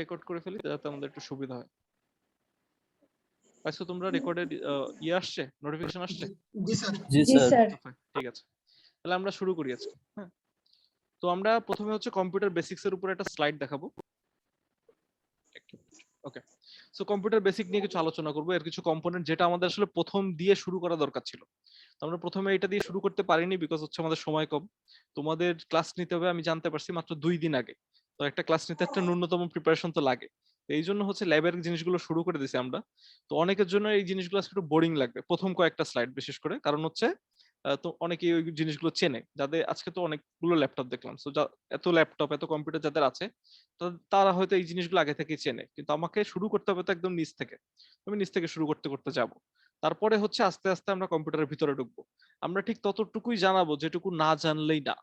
Record করে ফেলি যাতে আমাদের একটু সুবিধা হয়। আচ্ছা, তোমরা রেকর্ডের আসছে, নোটিফিকেশন আসছে? জি স্যার। জি স্যার। ঠিক আছে, তাহলে আমরা শুরু করি আজকে। হ্যাঁ, তো আমরা প্রথমে হচ্ছে কম্পিউটার বেসিক্স এর উপর একটা স্লাইড দেখাবো। ওকে, সো কম্পিউটার বেসিক নিয়ে কিছু আলোচনা করবো, এর কিছু কম্পোনেন্ট যেটা আমাদের আসলে প্রথম দিয়ে শুরু করা দরকার ছিল। আমরা প্রথমে এটা দিয়ে শুরু করতে পারিনি বিকজ হচ্ছে আমাদের সময় কম। তোমাদের ক্লাস নিতে হবে আমি জানতে পারছি মাত্র 2 দিন আগে, তো একটা ক্লাস নিতে একটা ন্যূনতম প্রিপারেশন তো লাগে। এই জন্য হচ্ছে ল্যাবের জিনিসগুলো শুরু করে দিছি আমরা। তো অনেকের জন্য এই জিনিসগুলো আজকে একটু বোরিং লাগবে প্রথম কয়েকটা স্লাইড, বিশেষ করে কারণ হচ্ছে তো অনেকেই ওই জিনিসগুলো চেনে, যাদের আজকে তো অনেকগুলো ল্যাপটপ দেখলাম, সো এত ল্যাপটপ এত কম্পিউটার যাদের আছে তারা হয়তো এই জিনিসগুলো আগে থেকে চেনে, কিন্তু আমাকে শুরু করতে হবে তো একদম নিচ থেকে। আমি নিচ থেকে শুরু করতে করতে যাব, তারপরে হচ্ছে আস্তে আস্তে আমরা কম্পিউটারের ভিতরে ঢুকবো। আমরা ঠিক ততটুকুই জানাবো যেটুকু না জানলেই না।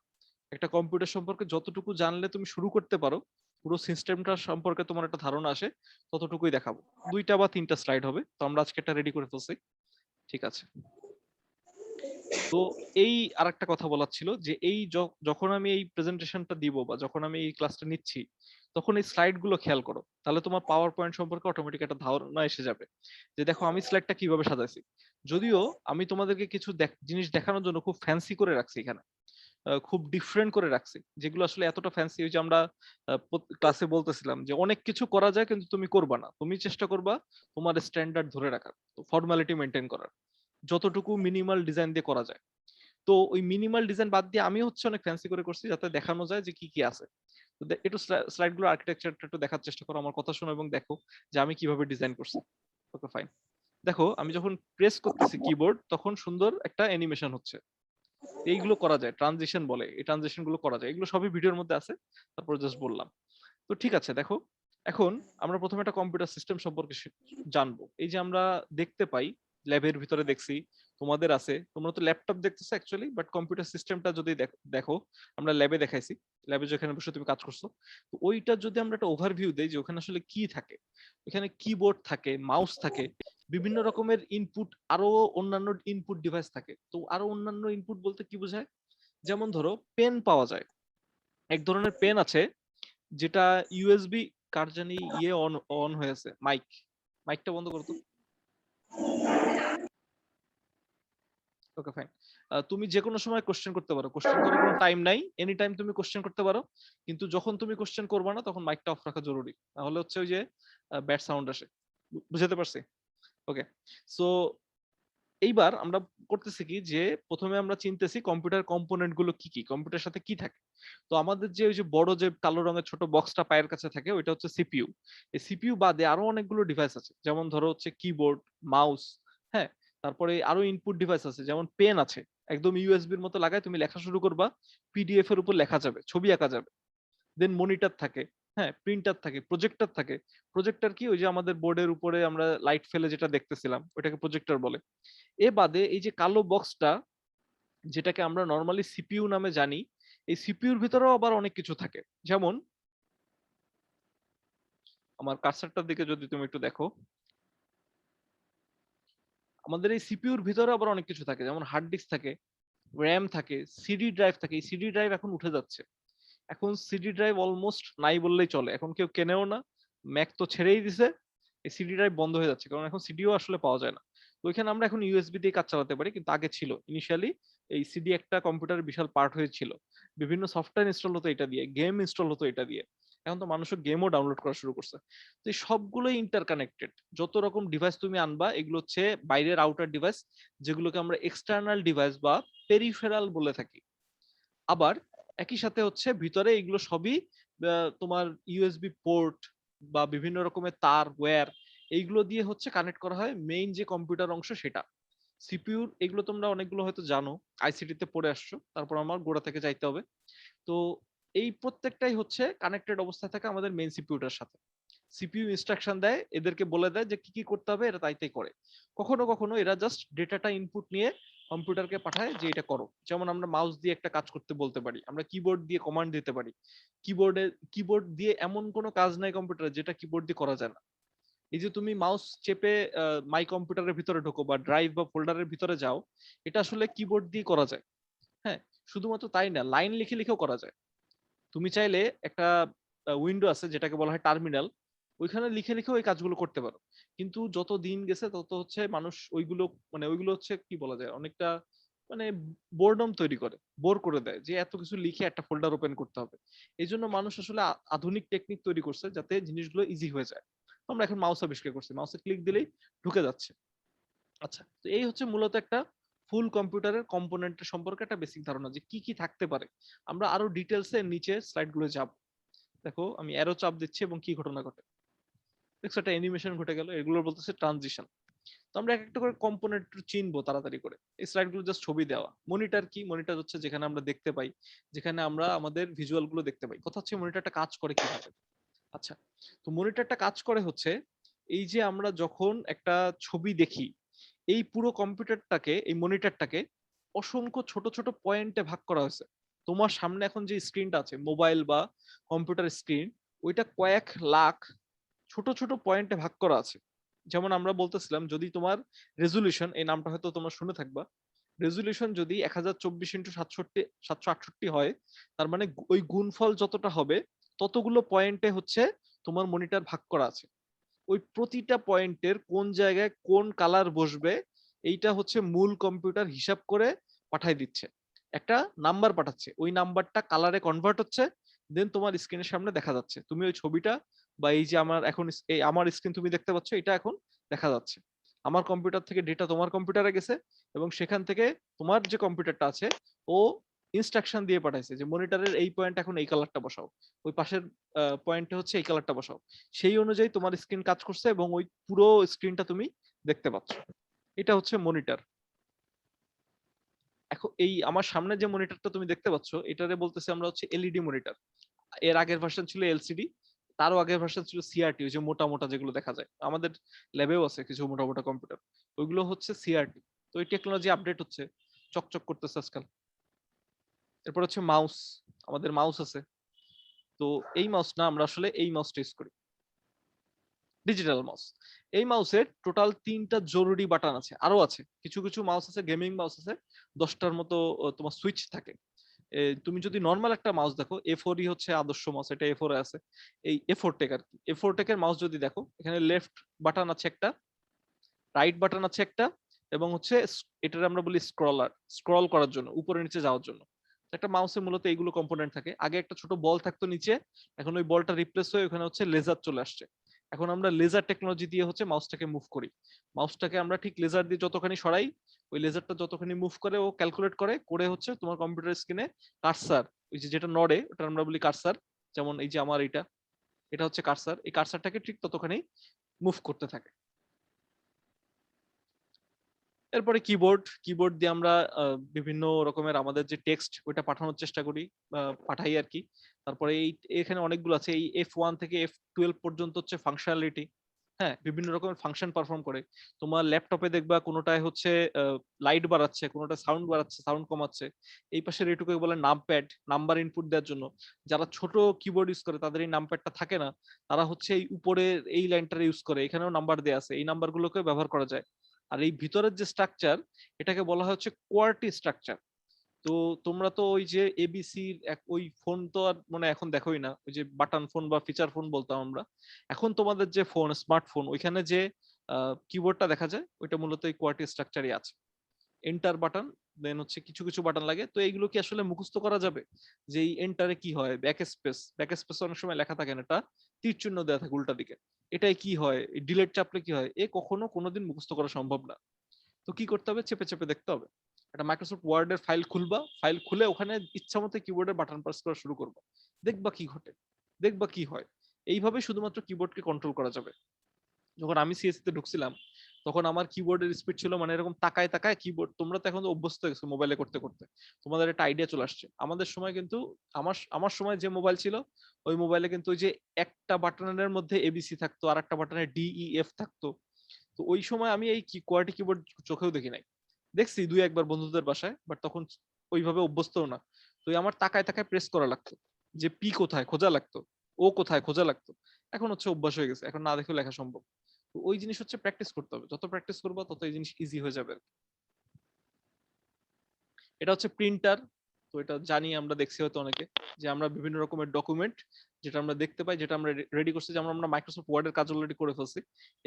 একটা কম্পিউটার সম্পর্কে যতটুকু জানলে তুমি শুরু করতে পারো, পুরো সিস্টেমটা সম্পর্কে তোমার একটা ধারণা আসে, ততটুকুই দেখাবো। 2টা বা 3টা স্লাইড হবে, তো আমরা আজকে একটা রেডি করে ফেলছি। ঠিক আছে, তো এই আরেকটা কথা বলার ছিল যে এই যখন আমি এই প্রেজেন্টেশনটা দিব বা যখন আমি এই ক্লাসটা নিচ্ছি, তখন এই স্লাইড গুলো খেয়াল করো, তাহলে তোমার পাওয়ার পয়েন্ট সম্পর্কে অটোমেটিক একটা ধারণা এসে যাবে যে দেখো আমি স্লাইডটা কিভাবে সাজাইছি। যদিও আমি তোমাদেরকে কিছু জিনিস দেখানোর জন্য খুব ফ্যান্সি করে রাখছি এখানে, খুব ডিফারেন্ট করে রাখছি, যেগুলো আসলে এতটা ফ্যান্সি যে আমরা ক্লাসে বলতেছিলাম যে অনেক কিছু করা যায় কিন্তু তুমি করবা না, তুমি চেষ্টা করবা তোমার স্ট্যান্ডার্ড ধরে রাখার, ফর্মালিটি মেনটেন করার, যতটুকু মিনিমাল ডিজাইন দিয়ে করা যায়। তো ওই মিনিমাল ডিজাইন বাদ দিয়ে আমি হচ্ছে অনেক ফ্যান্সি করে করছি যাতে দেখানো যায় যে কি কি আছে। তো একটু স্লাইড গুলো আর্কিটেকচারটা একটু দেখার চেষ্টা করো, আমার কথা শোনো এবং দেখো যে আমি কিভাবে ডিজাইন করছি। ওকে ফাইন, দেখো আমি যখন প্রেস করতেছি কিবোর্ড তখন সুন্দর একটা অ্যানিমেশন হচ্ছে। এইগুলো করা যায়, ট্রানজিশন বলে, এই ট্রানজিশন গুলো করা যায়, এগুলো সবই ভিডিওর মধ্যে আছে, তারপর জাস্ট বললাম। তো ঠিক আছে, দেখো এখন আমরা প্রথমে একটা কম্পিউটার সিস্টেম সম্পর্কে জানবো। এই যে আমরা দেখতে পাই ল্যাবের ভিতরে দেখছি, তোমাদের আছে, তোমরা তো ল্যাপটপ দেখতেছো অ্যাকচুয়ালি, বাট কম্পিউটার সিস্টেমটা যদি দেখো, আমরা ল্যাবে দেখাইছি, ল্যাবে যেখানে বসে তুমি কাজ করছো, তো ওইটা যদি আমরা একটা ওভারভিউ দেই যে ওখানে আসলে কি থাকে, ওখানে কিবোর্ড থাকে, মাউস থাকে, বিভিন্ন রকমের ইনপুট, আরো অন্যান্য ইনপুট ডিভাইস থাকে। তো আরো অন্যান্য ইনপুট বলতে কি বোঝায়, যেমন ধরো পেন পাওয়া যায়, এক ধরনের পেন আছে যেটা ইউএসবি, কার জানি অন অন হয়েছে, মাইকটা বন্ধ করো তো। ওকে ফাইন, তুমি যে কোনো সময় কোশ্চেন করতে পারো, কোশ্চেন করার কোনো টাইম নাই, এনি টাইম তুমি কোশ্চেন করতে পারো, কিন্তু যখন তুমি কোশ্চেন করবে না তখন মাইকটা অফ রাখা জরুরি, তাহলে হচ্ছে ওই যে ব্যাড সাউন্ড আসে। বুঝতে পারছি? ওকে, সো এইবার আমরা করতেছি কি যে প্রথমে আমরা চিনতেছি কম্পিউটার কম্পোনেন্ট গুলো কি কি, কম্পিউটার সাথে কি থাকে। তো আমাদের যে ওই যে বড় যে কালো রঙের ছোট বক্সটা পায়ের কাছে থাকে ওইটা হচ্ছে সিপিইউ। এই সিপিইউ বাদে আরো অনেকগুলো ডিভাইস আছে, যেমন ধরো হচ্ছে কিবোর্ড, মাউস, হ্যাঁ, তারপরে আরো ইনপুট ডিভাইস আছে, যেমন পেন আছে, একদম ইউএসবির মতো লাগায় তুমি লেখা শুরু করবা, পিডিএফ এর উপর লেখা যাবে, ছবি আঁকা যাবে। দেন মনিটর থাকে, হ্যাঁ, প্রিন্টার থাকে, প্রজেক্টর থাকে। প্রজেক্টর কি, ওই যে আমাদের বোর্ডের উপরে আমরা লাইট ফেলে যেটা দেখতেছিলাম ওইটাকে প্রজেক্টর বলে। এ বাদে এই যে কালো বক্সটা, যেটাকে আমরা নর্মালি সিপিইউ নামে জানি, এই সিপিইউর ভিতরেও আবার অনেক কিছু থাকে। যেমন আমার কার্সারটার দিকে যদি তুমি একটু দেখো, আমাদের এই সিপিইউর ভিতরে আবার অনেক কিছু থাকে, যেমন হার্ড ডিস্ক থাকে, র্যাম থাকে, সিডি ড্রাইভ থাকে। এই সিডি ড্রাইভ এখন উঠে যাচ্ছে, এখন সিডি ড্রাইভ অলমোস্ট নাই বললেই চলে, এখন কেউ কেনেও না, ম্যাক তো ছেড়েই দিছে। এই সিডি ড্রাইভ বন্ধ হয়ে যাচ্ছে কারণ এখন সিডিও আসলে পাওয়া যায় না। তো ওইখানে আমরা এখন ইউএসবি দিয়ে কাজ চালাতে পারি, কিন্তু আগে ছিল ইনিশিয়ালি এই সিডি একটা কম্পিউটারের বিশাল পার্ট হয়েছিল, বিভিন্ন সফটওয়্যার ইনস্টল হতো এটা দিয়ে, গেম ইনস্টল হতো এটা দিয়ে, এখন তো মানুষ গেমও ডাউনলোড করা শুরু করছে। তো এই সবগুলোই ইন্টারকানেক্টেড, যত রকম ডিভাইস তুমি আনবা এগুলো হচ্ছে বাইরের আউটার ডিভাইস, যেগুলোকে আমরা এক্সটার্নাল ডিভাইস বা পেরিফেরাল বলে থাকি। আবার একই সাথে হচ্ছে ভিতরে এগুলো সবই তোমার ইউএসবি পোর্ট বা বিভিন্ন রকমের তার, ওয়্যার, এইগুলো দিয়ে হচ্ছে কানেক্ট করা হয় মেইন যে কম্পিউটার অংশ সেটা। সিপিইউর এগুলো তোমরা অনেকগুলো হয়তো জানো, আইসিটি তে পড়ে আসছো, তারপর আমার গোড়া থেকে যাইতে হবে। তো এই প্রত্যেকটাই হচ্ছে কানেক্টেড অবস্থায় থাকে আমাদের মেইন সিপিইউটার সাথে। সিপিইউ ইনস্ট্রাকশন দেয়, এদেরকে বলে দেয় যে কি কি করতে হবে, এরা তাই তাই করে। কখনো কখনো এরা জাস্ট ডেটাটা ইনপুট নিয়ে কম্পিউটারকে পাঠায় যে এটা করো। যেমন আমরা মাউস দিয়ে একটা কাজ করতে বলতে পারি, আমরা কিবোর্ড দিয়ে কমান্ড দিতে পারি। কিবোর্ড দিয়ে এমন কোনো কাজ নাই কম্পিউটারে যেটা কিবোর্ড দিয়ে করা যায় না। এই যে তুমি মাউস চেপে মাই কম্পিউটারের ভিতরে ঢোকো বা ড্রাইভ বা ফোল্ডারের ভিতরে যাও, এটা আসলে কিবোর্ড দিয়ে করা যায়। হ্যাঁ, শুধুমাত্র তাই না, লাইন লিখে লিখেও করা যায়। তুমি চাইলে একটা উইন্ডো আছে যেটাকে বলা হয় টার্মিনাল, ওইখানে লিখে লিখে ওই কাজগুলো করতে পারো। কিন্তু যত দিন গেছে তত হচ্ছে মানুষ ওইগুলো, মানে ওইগুলো হচ্ছে কি বলা যায়, অনেকটা মানে বোরডম তৈরি করে, বোর করে দেয় যে এত কিছু লিখে একটা ফোল্ডার ওপেন করতে হবে। এই জন্য মানুষ আসলে আধুনিক টেকনিক তৈরি করছে যাতে জিনিসগুলো ইজি হয়ে যায়। আমরা এখন মাউস আবিষ্কার করছি, মাউসে ক্লিক দিলেই ঢুকে যাচ্ছে। আচ্ছা, তো এই হচ্ছে মূলত একটা ফুল কম্পিউটারের কম্পোনেন্টের সম্পর্কে একটা বেসিক ধারণা যে কি কি থাকতে পারে। আমরা আরো ডিটেলসে নিচে স্লাইড গুলো যাব। দেখো আমি অ্যারো চাপ দিচ্ছি এবং কি ঘটনা ঘটে, দেখছো একটা অ্যানিমেশন ঘটে গেল, এগুলো বলতেছে ট্রানজিশন। তো আমরা এক একটা করে কম্পোনেন্ট চিনবো তাড়াতাড়ি করে। এই স্লাইড গুলো জাস্ট ছবি দেওয়া। মনিটর কি? মনিটর হচ্ছে যেখানে আমরা দেখতে পাই, যেখানে আমরা আমাদের ভিজুয়াল গুলো দেখতে পাই। কথা হচ্ছে মনিটরটা কাজ করে কিভাবে। আচ্ছা, তো মনিটরটা কাজ করে হচ্ছে এই যে আমরা যখন একটা ছবি দেখি, এই পুরো কম্পিউটারটাকে, এই মনিটরটাকে অসংখ্য ছোট ছোট পয়েন্টে ভাগ করা হয়েছে। তোমার সামনে এখন যে স্ক্রিনটা আছে, মোবাইল বা কম্পিউটার স্ক্রিন, ওইটা কয়েক লাখ ছোট ছোট পয়েন্টে ভাগ করা আছে। যেমন আমরা বলতেছিলাম, যদি তোমার রেজুলেশন, এই নামটা হয়তো তোমরা শুনে থাকবা, রেজুলেশন যদি 1024x768 হয়, তার মানে ওই গুণফল যতটা হবে ততগুলো পয়েন্টে হচ্ছে তোমার মনিটর ভাগ করা আছে। ওই প্রতিটা পয়েন্টের কোন জায়গায় কোন কালার বসবে এইটা হচ্ছে মূল কম্পিউটার হিসাব করে পাঠাই দিচ্ছে, একটা নাম্বার পাঠাচ্ছে, ওই নাম্বারটা কালারে কনভার্ট হচ্ছে, দেন তোমার স্ক্রিনের সামনে দেখা যাচ্ছে। তুমি ওই ছবিটা বা এই যে আমার এখন এই আমার স্ক্রিন তুমি দেখতে পাচ্ছ, এটা এখন দেখা যাচ্ছে। আমার কম্পিউটার থেকে ডেটা তোমার কম্পিউটারে গেছে এবং সেখান থেকে তোমার যে কম্পিউটারটা আছে ও ইনস্ট্রাকশন দিয়ে পাঠাইছে যে মনিটরের এই পয়েন্ট এখন এই কালারটা বসাও, ওই পাশের পয়েন্টে হচ্ছে এই কালারটা বসাও। সেই অনুযায়ী তোমার স্ক্রিন কাজ করছে এবং ওই পুরো স্ক্রিনটা তুমি দেখতে পাচ্ছ। এটা হচ্ছে মনিটর। এখন এই আমার সামনে যে মনিটরটা তুমি দেখতে পাচ্ছ, এটারে বলতেছি আমরা হচ্ছে এলইডি মনিটর। এর আগের ভার্সন ছিল এলসিডি, তারও আগের ভার্সন ছিল সিআরটি, ওই যে মোটা মোটা যেগুলো দেখা যায়, আমাদের ল্যাবেও আছে কিছু মোটা মোটা কম্পিউটার, ওইগুলো হচ্ছে সিআরটি। তো এই টেকনোলজি আপডেট হচ্ছে, চকচক করতেছে আজকাল। এরপর হচ্ছে মাউস, আমাদের মাউস আছে। তো এই মাউস না, আমরা আসলে এই মাউসটা ইউজ করি, ডিজিটাল মাউস। এই মাউসের টোটাল 3টা জরুরি বাটন আছে, আরো আছে কিছু কিছু মাউস আছে, গেমিং মাউস আছে 10টার মতো তোমার সুইচ থাকে। তুমি যদি নর্মাল একটা মাউস দেখো, A4 হচ্ছে আদর্শ মাউস, এটা A4 এ আছে। এই A4 টেক আর কি, A4 টেকের মাউস যদি দেখো, এখানে লেফট বাটন আছে একটা, রাইট বাটন আছে একটা, এবং হচ্ছে এটার আমরা বলি স্ক্রলার, স্ক্রল করার জন্য, উপরে নিচে যাওয়ার জন্য। একটা মাউসে মূলত এইগুলো কম্পোনেন্ট থাকে। আগে একটা ছোট বল থাকতো নিচে, এখন ওই বলটা রিপ্লেস হয়ে ওখানে হচ্ছে লেজার চলে আসছে। এখন আমরা লেজার টেকনোলজি দিয়ে হচ্ছে মাউসটাকে মুভ করি। মাউসটাকে আমরা ঠিক লেজার দিয়ে যতখানি সরাই, ওই লেজারটা যতখানি মুভ করে ও ক্যালকুলেট করে করে হচ্ছে তোমার কম্পিউটার স্ক্রিনে কার্সার, ওই যে যেটা নড়ে ওটা আমরা বলি কার্সার। যেমন এই যে আমার এটা, এটা হচ্ছে কার্সার, এই কার্সারটাকে ঠিক ততখানি মুভ করতে থাকে। এরপরে কিবোর্ড, কিবোর্ড দিয়ে আমরা বিভিন্ন রকমের আমাদের যে টেক্সট ওইটা পাঠানোর চেষ্টা করি, পাঠাই আর কি। তারপরে এই এখানে অনেকগুলো আছে, এই F1 থেকে F12 পর্যন্ত হচ্ছে ফাংশনালিটি। হ্যাঁ, বিভিন্ন রকমের ফাংশন পারফর্ম করে। তোমার ল্যাপটপে দেখবা কোনোটায় হচ্ছে লাইট বাড়াচ্ছে, কোনোটা সাউন্ড বাড়াচ্ছে, সাউন্ড কমাচ্ছে। এই পাশের এটুকুকে বলে নামপ্যাড, নাম্বার ইনপুট দেওয়ার জন্য। যারা ছোট কিবোর্ড ইউজ করে তাদের এই নামপ্যাডটা থাকে না, তারা হচ্ছে এই উপরের এই লাইনটা ইউজ করে, এখানেও নাম্বার দেওয়া আছে, এই নাম্বারগুলোকে ব্যবহার করা যায়। আর এই ভিতরের যে স্ট্রাকচার, এটাকে বলা হয় হচ্ছে কোয়ার্টি স্ট্রাকচার। তো তোমরা তো ওই যে এবিসির ওই ফোন তো আর মানে এখন দেখোই না, ওই যে বাটন ফোন বা ফিচার ফোন বলতাম আমরা। এখন তোমাদের যে ফোন, স্মার্টফোন, ওইখানে যে কিবোর্ডটা দেখা যায় ওইটা মূলত এই কোয়ার্টি স্ট্রাকচারই আছে। এন্টার বাটন, দেন হচ্ছে কিছু কিছু বাটন লাগে। তো এইগুলো কি আসলে মুখস্থ করা যাবে যে এই এন্টারে কি হয়? ব্যাক স্পেস, ব্যাক স্পেস অনেক সময় লেখা থাকে না, এটা তীর চিহ্ন দেওয়া থাকে উল্টা দিকে। এটাই কি হয়, ডিলেট চাপলে কি হয়, এ কখনো কোনোদিন মুখস্থ করা সম্ভব না। তো কি করতে হবে? চেপে চেপে দেখতে হবে। একটা মাইক্রোসফট ওয়ার্ডের ফাইল খুলবা, ফাইল খুলে ওখানে ইচ্ছা মতো কিবোর্ডের বাটন প্রেস করা শুরু করবা, দেখবা কি ঘটে, দেখবা কি হয়। এইভাবে শুধুমাত্র কিবোর্ডকে কন্ট্রোল করা যাবে। যখন আমি সিএসসি তে ঢুকছিলাম, তখন আমার কিবোর্ডের স্পিড ছিল মানে এরকম তাকায় তাকায় কিবোর্ড। তোমরা তো এখন অভ্যস্ত হয়ে গেছো মোবাইলে করতে করতে, তোমাদের একটা আইডিয়া চলে আসছে। আমাদের সময় কিন্তু, আমার আমার সময় যে মোবাইল ছিল, ওই মোবাইলে কিন্তু ওই যে একটা বাটনের মধ্যে এবিসি থাকতো, আর একটা বাটনে DEF থাকতো। তো ওই সময় আমি এই কোয়ার্টি কিবোর্ড চোখেও দেখি নাই। দেখছি দুই একবার বন্ধুদের বাসায়, বাট তখন ওইভাবে অভ্যস্তও না। তো আমার তাকায় তাকায় প্রেস করা লাগতো, যে পি কোথায় খোঁজা লাগতো, ও কোথায় খোঁজা লাগতো। এখন হচ্ছে অভ্যাস হয়ে গেছে, এখন না দেখেও লেখা সম্ভব। তো ওই জিনিস হচ্ছে প্র্যাকটিস করতে হবে, যত প্র্যাকটিস করবো তত এই জিনিস ইজি হয়ে যাবে। এটা হচ্ছে প্রিন্টার। তো এটা জানি, আমরা দেখছি হয়তো অনেকে, যে আমরা বিভিন্ন রকমের ডকুমেন্ট যেটা আমরা দেখতে পাই, যেটা আমরা রেডি করছি, যেমন আমরা মাইক্রোসফট ওয়ার্ডের কাজ অলরেডি করে ফেলছি,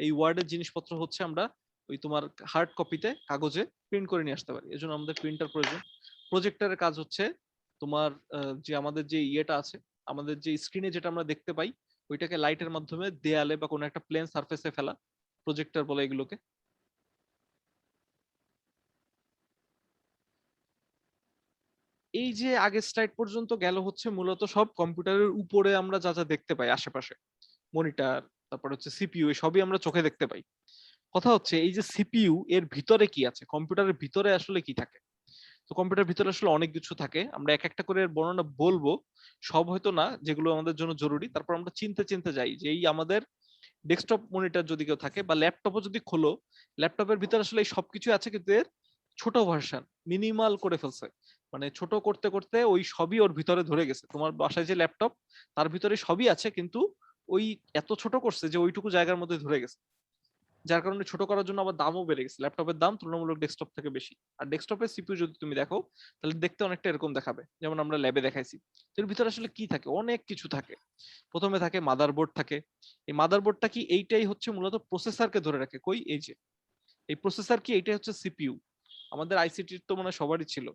এই ওয়ার্ডের জিনিসপত্র হচ্ছে আমরা ওই তোমার হার্ড কপিতে কাগজে প্রিন্ট করে নিয়ে আসতে পারি, এজন্য আমাদের প্রিন্টার প্রয়োজন। প্রজেক্টরের কাজ হচ্ছে তোমার যে আমাদের যে ইয়েটা আছে, আমাদের যে স্ক্রিনে যেটা আমরা দেখতে পাই, ওইটাকে লাইটের মাধ্যমে দেয়ালে বা কোনো একটা প্লেন সারফেসে ফেলা, প্রজেক্টর বলে এগুলোকে। এই যে আগের স্লাইড পর্যন্ত গেল হচ্ছে মূলত সব কম্পিউটারের উপরে আমরা যা যা দেখতে পাই আশেপাশে, মনিটর, তারপর হচ্ছে সিপিইউ, সবই আমরা চোখে দেখতে পাই। কথা হচ্ছে এই যে সিপিইউ এর ভিতরে কি আছে, কম্পিউটারের ভিতরে আসলে কি থাকে। তো কম্পিউটার ভিতরে আসলে অনেক কিছু থাকে, আমরা এক একটা করে এর বর্ণনা বলবো, সব হয়তো না যেগুলো আমাদের জন্য জরুরি। তারপর আমরা চিনতে চিনতে যাই যে এই আমাদের ডেস্কটপ মনিটর যদি কেউ থাকে বা ল্যাপটপও যদি খোলো, ল্যাপটপের ভিতরে আসলে এই সবকিছু আছে, কিন্তু এর ছোট ভার্সন, মিনিমাল করে ফেলছে। মানে ছোট করতে করতে ওই সবই ওর ভিতরে ধরে গেছে। তোমার বাসায় যে ল্যাপটপ, তার ভিতরে সবই আছে, কিন্তু ওই এত ছোট করছে যে ওইটুকু জায়গার মধ্যে ধরে গেছে, যার কারণে ছোট করার জন্য আবার দামও বেড়ে গেছে। ল্যাপটপের দাম তুলনামূলক ডেস্কটপ থেকে বেশি। আর ডেস্কটপের সিপিইউ যদি তুমি দেখো, তাহলে দেখতে অনেকটা এরকম দেখাবে, যেমন আমরা ল্যাবে দেখাইছি। এর ভিতরে আসলে কি থাকে, অনেক কিছু থাকে। প্রথমে থাকে মাদারবোর্ড থাকে। এই মাদারবোর্ডটা কি, এইটাই হচ্ছে মূলত প্রসেসরকে ধরে রাখে। কই, এই যে এই প্রসেসর কি, এইটাই হচ্ছে সিপিইউ। আমাদের আইসিটির তো মানে সবারই ছিল।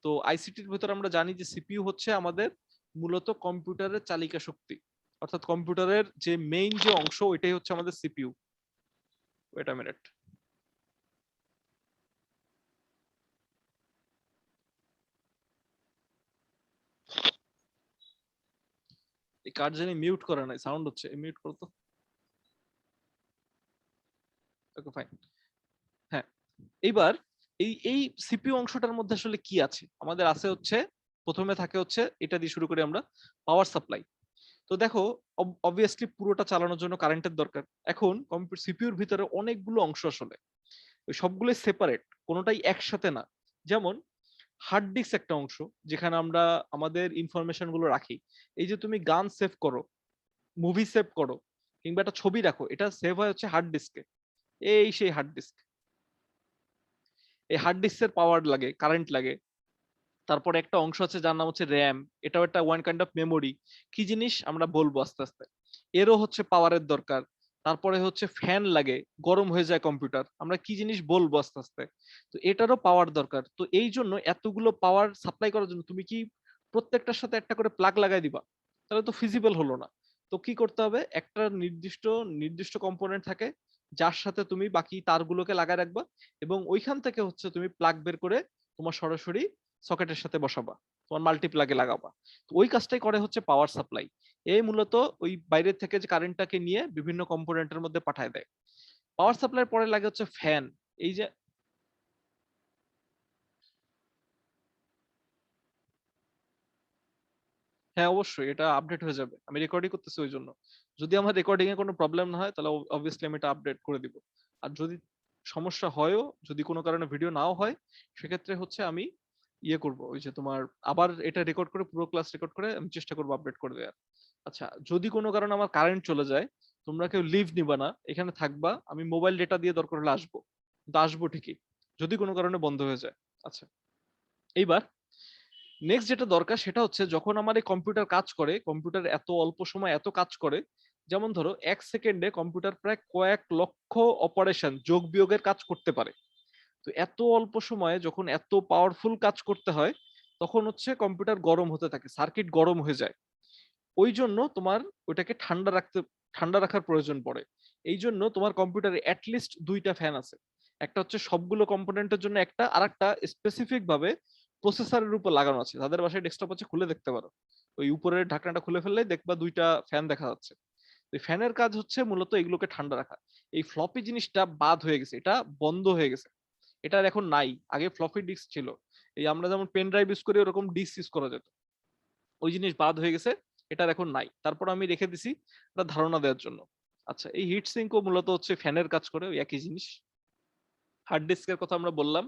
তো আইসিটির ভিতরে আমরা জানি যে সিপিইউ হচ্ছে আমাদের মূলত কম্পিউটারের চালিকা শক্তি, অর্থাৎ কম্পিউটারের যে মেইন যে অংশ, ওইটাই হচ্ছে আমাদের সিপিইউ। ওয়েট আ মিনিট, এই কার্ড জানি মিউট করে নাই, সাউন্ড হচ্ছে, মিউট করো তো। Okay fine. হ্যাঁ, এইবার এই এই সিপিইউ অংশটার মধ্যে আসলে কি আছে, আমাদের আছে হচ্ছে, প্রথমে থাকে হচ্ছে, এটা দিয়ে শুরু করি আমরা, পাওয়ার সাপ্লাই। তো দেখো, অবভিয়াসলি পুরোটা চালানোর জন্য কারেন্টের দরকার। এখন সিপিইউর ভিতরে অনেকগুলো অংশ আসলে, ওই সবগুলো সেপারেট, কোনোটাই একসাথে না। যেমন হার্ড ডিস্ক একটা অংশ, যেখানে আমরা আমাদের ইনফরমেশন গুলো রাখি। এই যে তুমি গান সেভ করো, মুভি সেভ করো, কিংবা একটা ছবি রাখো, এটা সেভ হয় হচ্ছে হার্ড ডিস্কে। এই সেই হার্ড ডিস্ক, এই হার্ড ডিস্কের পাওয়ার লাগে, কারেন্ট লাগে। তারপরে একটা অংশ আছে যার নাম হচ্ছে র্যাম, এটাও একটা ওয়ান কাইন্ড অফ মেমোরি। কি জিনিস আমরা বলবো আস্তে আস্তে। এরও হচ্ছে পাওয়ারের দরকার। তারপরে হচ্ছে ফ্যান লাগে, গরম হয়ে যায় কম্পিউটার, আমরা কি জিনিস বলবো আস্তে আস্তে। তো এটারও পাওয়ার দরকার। তো এই জন্য এতগুলো পাওয়ার সাপ্লাই করার জন্য তুমি কি প্রত্যেকটার সাথে একটা করে প্লাগ লাগাই দিবা? তাহলে তো ফিজিবল হলো না। তো কি করতে হবে, একটা নির্দিষ্ট নির্দিষ্ট কম্পোনেন্ট থাকে, যার সাথে তুমি বাকি তারগুলোকে লাগায় রাখবা, এবং ওইখান থেকে হচ্ছে তুমি প্লাগ বের করে তোমার সরাসরি সকেটের সাথে বসাবা, তোমার মাল্টিপ্লাগে লাগাবা। তো ওই কাজটাই করে হচ্ছে পাওয়ার সাপ্লাই। এই মূলত ওই বাইরের থেকে যে কারেন্টটাকে নিয়ে বিভিন্ন কম্পোনেন্টের মধ্যে পাঠায় দেয়। পাওয়ার সাপ্লাই পরে লাগে হচ্ছে ফ্যান। এই যে, হ্যাঁ অবশ্যই এটা আপডেট হয়ে যাবে, আমি রেকর্ডিং করতেছি ওই জন্য। যদি আমার রেকর্ডিং এ কোনো প্রবলেম না হয়, তাহলে অবভিয়াসলি আমি এটা আপডেট করে দিব। আর যদি সমস্যা হয়ও, যদি কোনো কারণে ভিডিও নাও হয়, সেক্ষেত্রে হচ্ছে আমি ইয়ে করব, ওই যে তোমার আবার এটা রেকর্ড করে, পুরো ক্লাস রেকর্ড করে আমি চেষ্টা করবো আপডেট করে দেওয়ার। আচ্ছা, যদি কোনো কারণে আমার কারেন্ট চলে যায়, তোমরা কেউ লিভ নিবা না, এখানে থাকবা। আমি মোবাইল ডেটা দিয়ে দরকার হলে আসবো, কিন্তু আসবো ঠিকই, যদি কোনো কারণে বন্ধ হয়ে যায়। আচ্ছা, এইবার নেক্সট যেটা দরকার সেটা হচ্ছে, যখন আমার এই কম্পিউটার কাজ করে, কম্পিউটার এত অল্প সময় এত কাজ করে, যেমন ধরো 1 সেকেন্ডে কম্পিউটার প্রায় কয়েক লক্ষ অপারেশন যোগ বিয়োগের কাজ করতে পারে। তো এত অল্প সময়ে যখন এত পাওয়ারফুল কাজ করতে হয়, তখন হচ্ছে কম্পিউটার গরম হতে থাকে, সার্কিট গরম হয়ে যায়। ওই জন্য তোমার ওইটাকে ঠান্ডা রাখার প্রয়োজন পড়ে। এই জন্য তোমার কম্পিউটারে অ্যাটলিস্ট 2টা ফ্যান আছে। একটা হচ্ছে সবগুলো কম্পোনেন্টের জন্য একটা, আর একটা স্পেসিফিক ভাবে প্রসেসরের উপর লাগানো আছে। তাদের বাসায় ডেস্কটপ আছে, খুলে দেখতে পারো, ওই উপরের ঢাকনাটা খুলে ফেললেই দেখবা 2টা ফ্যান দেখা যাচ্ছে। এই ফ্যানের কাজ হচ্ছে মূলত এগুলোকে ঠান্ডা রাখা। এই ফ্লপি জিনিসটা বাদ হয়ে গেছে, এটা বন্ধ হয়ে গেছে, এটার এখন নাই। আগে ফ্লপি ডিস্ক ছিল, এই আমরা যেমন পেন ড্রাইভ ইউজ করি ওরকম ডিস্ক ইউজ করা যেত, ওই জিনিস বাদ হয়ে গেছে, এটার এখন নাই। তারপর আমি রেখে দিছি একটা ধারণা দেওয়ার জন্য। আচ্ছা, এই হিট সিঙ্কও মূলত হচ্ছে ফ্যানের কাজ করে, ওই একই জিনিস। হার্ড ডিস্কের কথা আমরা বললাম,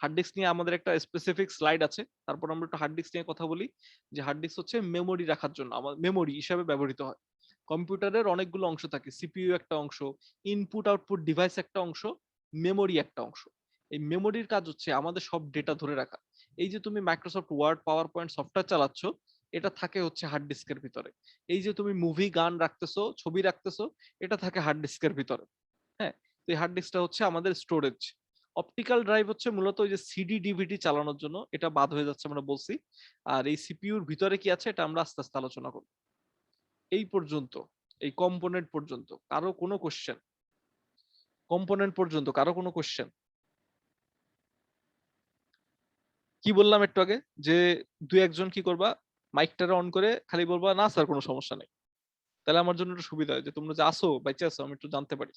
হার্ড ডিস্ক নিয়ে আমাদের একটা স্পেসিফিক স্লাইড আছে। তারপর আমরা একটু হার্ড ডিস্ক নিয়ে কথা বলি, যে হার্ড ডিস্ক হচ্ছে মেমোরি রাখার জন্য, আমার মেমোরি হিসাবে ব্যবহৃত হয়। কম্পিউটারের অনেকগুলো অংশ থাকে, সিপিইউ একটা অংশ, ইনপুট আউটপুট ডিভাইস একটা অংশ, মেমোরি একটা অংশ। এই মেমোরির কাজ হচ্ছে আমাদের সব ডেটা ধরে রাখা। এই যে তুমি Microsoft Word, PowerPoint software চালাচ্ছ, এটা থাকে হচ্ছে হার্ড ডিস্কের ভিতরে। এই যে তুমি মুভি, গান রাখতেছো, ছবি রাখতেছো, এটা থাকে হার্ড ডিস্কের ভিতরে। হ্যাঁ, তো এই হার্ড ডিস্কটা হচ্ছে আমাদের স্টোরেজ। অপটিক্যাল ড্রাইভ হচ্ছে মূলত ওই যে সিডি ডিভিডি চালানোর জন্য, এটা বাদ হয়ে যাচ্ছে আমরা বলছি। আর এই সিপিইউর ভিতরে কি আছে এটা আমরা আস্তে আস্তে আলোচনা করব। এই পর্যন্ত, এই কম্পোনেন্ট পর্যন্ত কারো কোনো কোশ্চেন? কম্পোনেন্ট পর্যন্ত কারো কোনো কোশ্চেন? কি বললাম একটু আগে যে দুই একজন কি করবা, মাইকটারে অন করে খালি বলবা না স্যার কোনো সমস্যা নেই, তাহলে আমার জন্য একটু সুবিধা হয় যে তোমরা যে আসো বাইচে আসো আমি একটু জানতে পারি।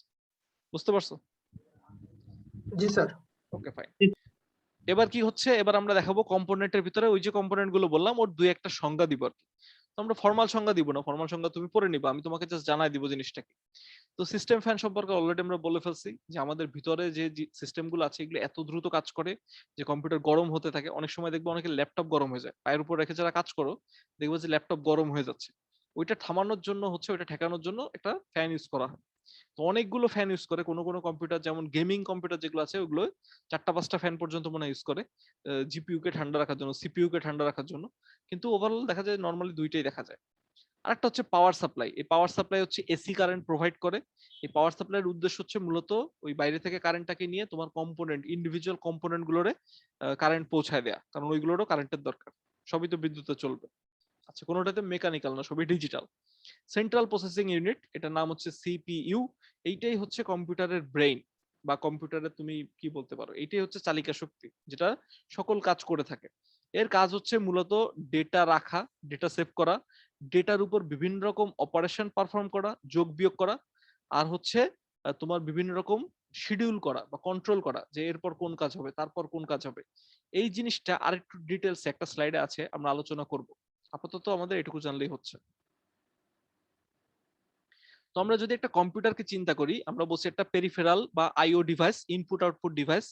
বুঝতে পারছো? জি স্যার। Okay fine. এবার কি হচ্ছে, এবার আমরা দেখাবো কম্পোনেন্টের ভিতরে ওই যে কম্পোনেন্ট গুলো বললাম ওর দুই একটা সংজ্ঞা দিব আর কি। তো আমরা ফর্মাল সংজ্ঞা দিব না, ফর্মাল সংজ্ঞা তুমি পড়ে নিবা, আমি তোমাকে জাস্ট জানাই দিব জিনিসটা কি। তো সিস্টেম ফ্যান সম্পর্কে অলরেডি আমরা বলে ফেলছি যে আমাদের ভিতরে যে সিস্টেম গুলো আছে এগুলো এত দ্রুত কাজ করে যে কম্পিউটার গরম হতে থাকে। অনেক সময় দেখবো অনেকে ল্যাপটপ গরম হয়ে যায়, পায়ের উপর রেখে যারা কাজ করো দেখবো যে ল্যাপটপ গরম হয়ে যাচ্ছে। ওইটা থামানোর জন্য হচ্ছে, ওইটা ঠেকানোর জন্য একটা ফ্যান ইউজ করা হয়। তো অনেকগুলো ফ্যান ইউজ করে, কোনো কোনো কম্পিউটার যেমন গেমিং কম্পিউটার যেগুলো আছে ওগুলো 4টা 5টা ফ্যান পর্যন্ত মনে ইউজ করে জিপিইউ কে ঠান্ডা রাখার জন্য, সিপিইউ কে ঠান্ডা রাখার জন্য। কিন্তু ওভারঅল দেখা যায় নর্মালি দুইটাই দেখা যায়। আরেকটা হচ্ছে পাওয়ার সাপ্লাই। এই পাওয়ার সাপ্লাই হচ্ছে এসি কারেন্ট প্রোভাইড করে। এই পাওয়ার সাপ্লাইয়ের উদ্দেশ্য হচ্ছে মূলত ওই বাইরে থেকে কারেন্টটাকে নিয়ে তোমার কম্পোনেন্ট, ইন্ডিভিজুয়াল কম্পোনেন্ট গুলোরে কারেন্ট পৌঁছায় দেয়া, কারণ ওইগুলোরও কারেন্টের দরকার। সবই তো বিদ্যুতে চলবে। আচ্ছা, কোনোটাতে মেকানিক্যাল না, সবই ডিজিটাল। সেন্ট্রাল প্রসেসিং ইউনিট, এটার নাম হচ্ছে সিপিইউ। এইটাই হচ্ছে কম্পিউটারের ব্রেইন, বা কম্পিউটারের তুমি কি বলতে পারো, এইটাই হচ্ছে চালিকা শক্তি যেটা সকল কাজ করে থাকে। এর কাজ হচ্ছে মূলত ডেটা রাখা, ডেটা সেভ করা, ডেটার উপর বিভিন্ন রকম অপারেশন পারফর্ম করা, যোগ বিয়োগ করা, আর হচ্ছে তোমার বিভিন্ন রকম শিডিউল করা বা কন্ট্রোল করা যে এরপর কোন কাজ হবে, তারপর কোন কাজ হবে। এই জিনিসটা আরেকটু ডিটেলস একটা স্লাইডে আছে, আমরা আলোচনা করব। আপাতত আমাদের এটুকু জানলেই হচ্ছে। তো আমরা যদি একটা কম্পিউটারকে চিন্তা করি, আমরা বলছি একটা পেরিফেরাল বা আইও ডিভাইস, ইনপুট আউটপুট ডিভাইস,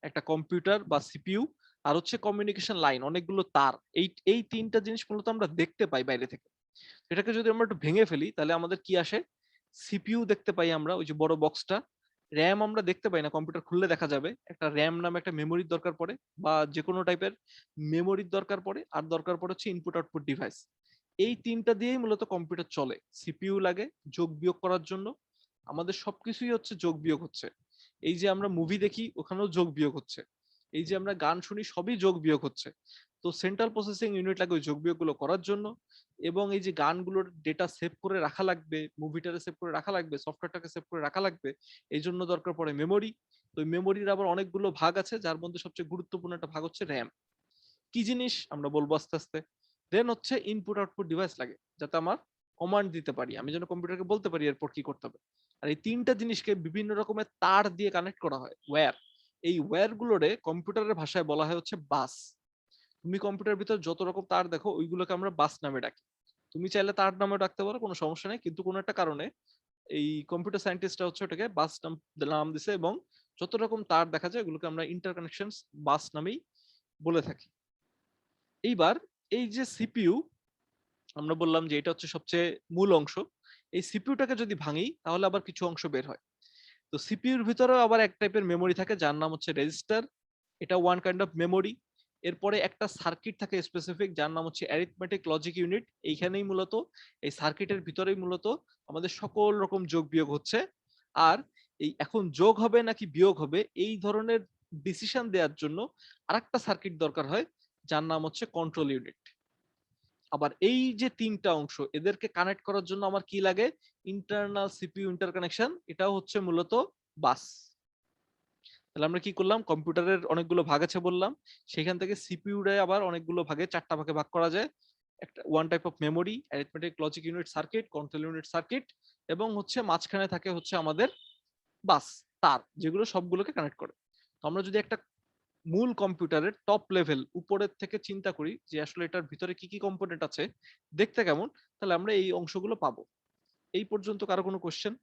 একটা কম্পিউটার বা সিপিইউ, আর হচ্ছে কমিউনিকেশন লাইন, অনেকগুলো তার। এই তিনটা জিনিস মূলত আমরা দেখতে পাই বাইরে থেকে। এটাকে যদি আমরা একটু ভেঙে ফেলি তাহলে আমাদের কি আসে? সিপিইউ দেখতে পাই আমরা, ওই যে বড় বক্সটা। র্যাম আমরা দেখতে পাই না, কম্পিউটার খুললে দেখা যাবে। একটা র্যাম নামে একটা মেমোরির দরকার পড়ে, বা যে কোনো টাইপের মেমোরির দরকার পড়ে, আর দরকার পড়ে হচ্ছে ইনপুট আউটপুট ডিভাইস। এই তিনটা দিয়েই মূলত কম্পিউটার চলে। সিপিইউ লাগে যোগ বিয়োগ করার জন্য, আমাদের সবকিছুই হচ্ছে যোগ বিয়োগ হচ্ছে। এই যে আমরা মুভি দেখি ওখানেও যোগ বিয়োগ হচ্ছে, এই যে আমরা গান শুনি সবই যোগ বিয়োগ হচ্ছে। তো সেন্ট্রাল প্রসেসিং ইউনিট লাগে ওই যোগ বিয়োগ গুলো করার জন্য। এবং এই যে গানগুলোর ডেটা সেভ করে রাখা লাগবে, মুভিটারে সেভ করে রাখা লাগবে, সফটওয়্যারটাকে সেভ করে রাখা লাগবে, এই জন্য দরকার পড়ে মেমোরি। তো মেমোরির আবার অনেকগুলো ভাগ আছে, যার মধ্যে সবচেয়ে গুরুত্বপূর্ণ একটা ভাগ হচ্ছে র্যাম। কি জিনিস আমরা বলবো আস্তে আস্তে। দেন হচ্ছে ইনপুট আউটপুট ডিভাইস লাগে, যাতে আমার কমান্ড দিতে পারি, আমি যেন কম্পিউটারকে বলতে পারি এরপর কি করতে হবে। আর এই তিনটা জিনিসকে বিভিন্ন রকমের তার দিয়ে কানেক্ট করা হয়, ওয়্যার। এই ওয়্যার গুলোরে কম্পিউটারের ভাষায় বলা হয় হচ্ছে বাস। তুমি কম্পিউটারের ভিতর যত রকম তার দেখো ওইগুলোকে আমরা বাস নামে ডাকি। তুমি চাইলে তার নামে ডাকতে পারো, কোনো সমস্যা নেই, কিন্তু কোনো একটা কারণে এই কম্পিউটার সায়েন্টিস্টরা হচ্ছে ওটাকে বাস নাম দিছে, এবং যত রকম তার দেখা যায় ওগুলোকে আমরা ইন্টারকানেকশন বাস নামেই বলে থাকি। এইবার এই যে সিপিইউ, আমরা বললাম যে এটা হচ্ছে সবচেয়ে মূল অংশ। এই সিপিইউটাকে যদি ভাঙি তাহলে আবার কিছু অংশ বের হয়। তো সিপিইউর ভিতরেও আবার এক টাইপের মেমোরি থাকে যার নাম হচ্ছে রেজিস্টার। এটা ওয়ান কাইন্ড অফ মেমোরি। এরপরে একটা সার্কিট থাকে স্পেসিফিক যার নাম হচ্ছে অ্যারিথমেটিক লজিক ইউনিট। এইখানেই মূলত, এই সার্কিটের ভিতরেই মূলত আমাদের সকল রকম যোগ বিয়োগ হচ্ছে। আর এই এখন যোগ হবে নাকি বিয়োগ হবে এই ধরনের ডিসিশন দেওয়ার জন্য আরেকটা সার্কিট দরকার হয় যার নাম হচ্ছে কন্ট্রোল ইউনিট। আবার এই যে তিনটা অংশ এদেরকে কানেক্ট করার জন্য আমার কি লাগে? ইন্টারনাল সিপিইউ ইন্টারকানেকশন, এটাও হচ্ছে মূলত বাস। তাহলে আমরা কি করলাম, কম্পিউটারের অনেকগুলো ভাগ আছে বললাম, সেখান থেকে সিপিইউ রে আবার অনেকগুলো ভাগে, 4টা ভাগে ভাগ করা যায়। একটা one type of memory, arithmetic logic unit circuit, control unit circuit, এবং হচ্ছে মাঝখানে থাকে হচ্ছে আমাদের বাস, তার, যেগুলো সবগুলোকে কানেক্ট করে। তো আমরা যদি একটা মূল কম্পিউটারের টপ লেভেল উপরের থেকে চিন্তা করি যে আসলে এটার ভিতরে কি কি কম্পোনেন্ট আছে, দেখতে কেমন, তাহলে আমরা এই অংশগুলো পাবো। এই পর্যন্ত কারো কোনো কোশ্চেন?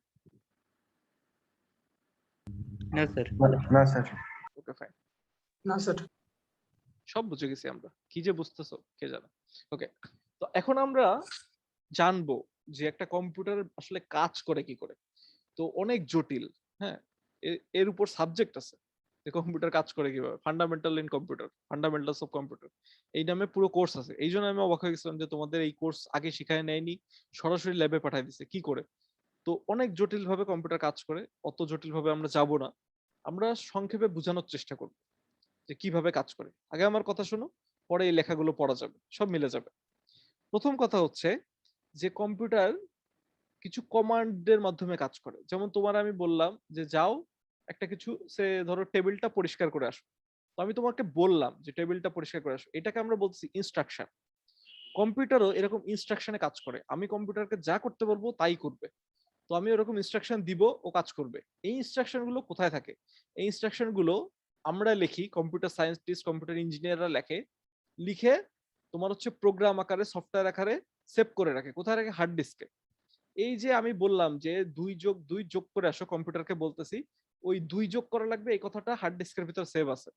না স্যার। না স্যার। ওকে ফাইন, না স্যার। সব বুঝে গেছি আমরা, কি যে বুঝতেছো কে জানে। ওকে, তো এখন আমরা জানবো যে একটা কম্পিউটার আসলে কাজ করে কি করে। তো অনেক জটিল, হ্যাঁ, এর উপর সাবজেক্ট আছে। যে কম্পিউটার কাজ করে কিভাবে, fundamental in computer, fundamentals of computer, এই নামে পুরো কোর্স আছে। এই জন্য আমি অবাক হয়ে গেছিলাম যে তোমাদের এই কোর্স আগে শিখায় নেয়নি, সরাসরি ল্যাবে পাঠায় দিছে কি করে। তো অনেক জটিল ভাবে কম্পিউটার কাজ করে, অত জটিল ভাবে আমরা যাব না, আমরা সংক্ষেপে বোঝানোর চেষ্টা করব যে কিভাবে কাজ করে। আগে আমার কথা শোনো, পরে এই লেখাগুলো পড়া যাবে, সব মিলে যাবে। প্রথম কথা হচ্ছে যে কম্পিউটার কিছু কমান্ডের মাধ্যমে কাজ করে। যেমন তোমার আমি বললাম যে যাও একটা কিছু, সে ধরো টেবিলটা পরিষ্কার করে আসো, তো আমি তোমাকে বললাম যে টেবিলটা পরিষ্কার করে আসো, এটাকে আমরা বলছি ইনস্ট্রাকশন। কম্পিউটারও এরকম ইনস্ট্রাকশনে কাজ করে, আমি কম্পিউটারকে যা করতে বলবো তাই করবে। তো আমি ওরকম ইনস্ট্রাকশন দিব, ও কাজ করবে। এই ইনস্ট্রাকশন গুলো কোথায় থাকে? এই ইনস্ট্রাকশন গুলো আমরা লিখি, কম্পিউটার সায়েন্টিস্ট কম্পিউটার ইঞ্জিনিয়াররা লেখে, লিখে তোমার হচ্ছে প্রোগ্রাম আকারে সফটওয়্যার আকারে সেভ করে রাখে। কোথায় রাখে? হার্ড ডিস্কে। এই যে আমি বললাম যে 2+2 যোগ করে আসো, কম্পিউটারকে বলতেছি ওই 2 যোগ করা লাগবে, এই কথাটা হার্ড ডিস্কের ভিতর সেভ আছে।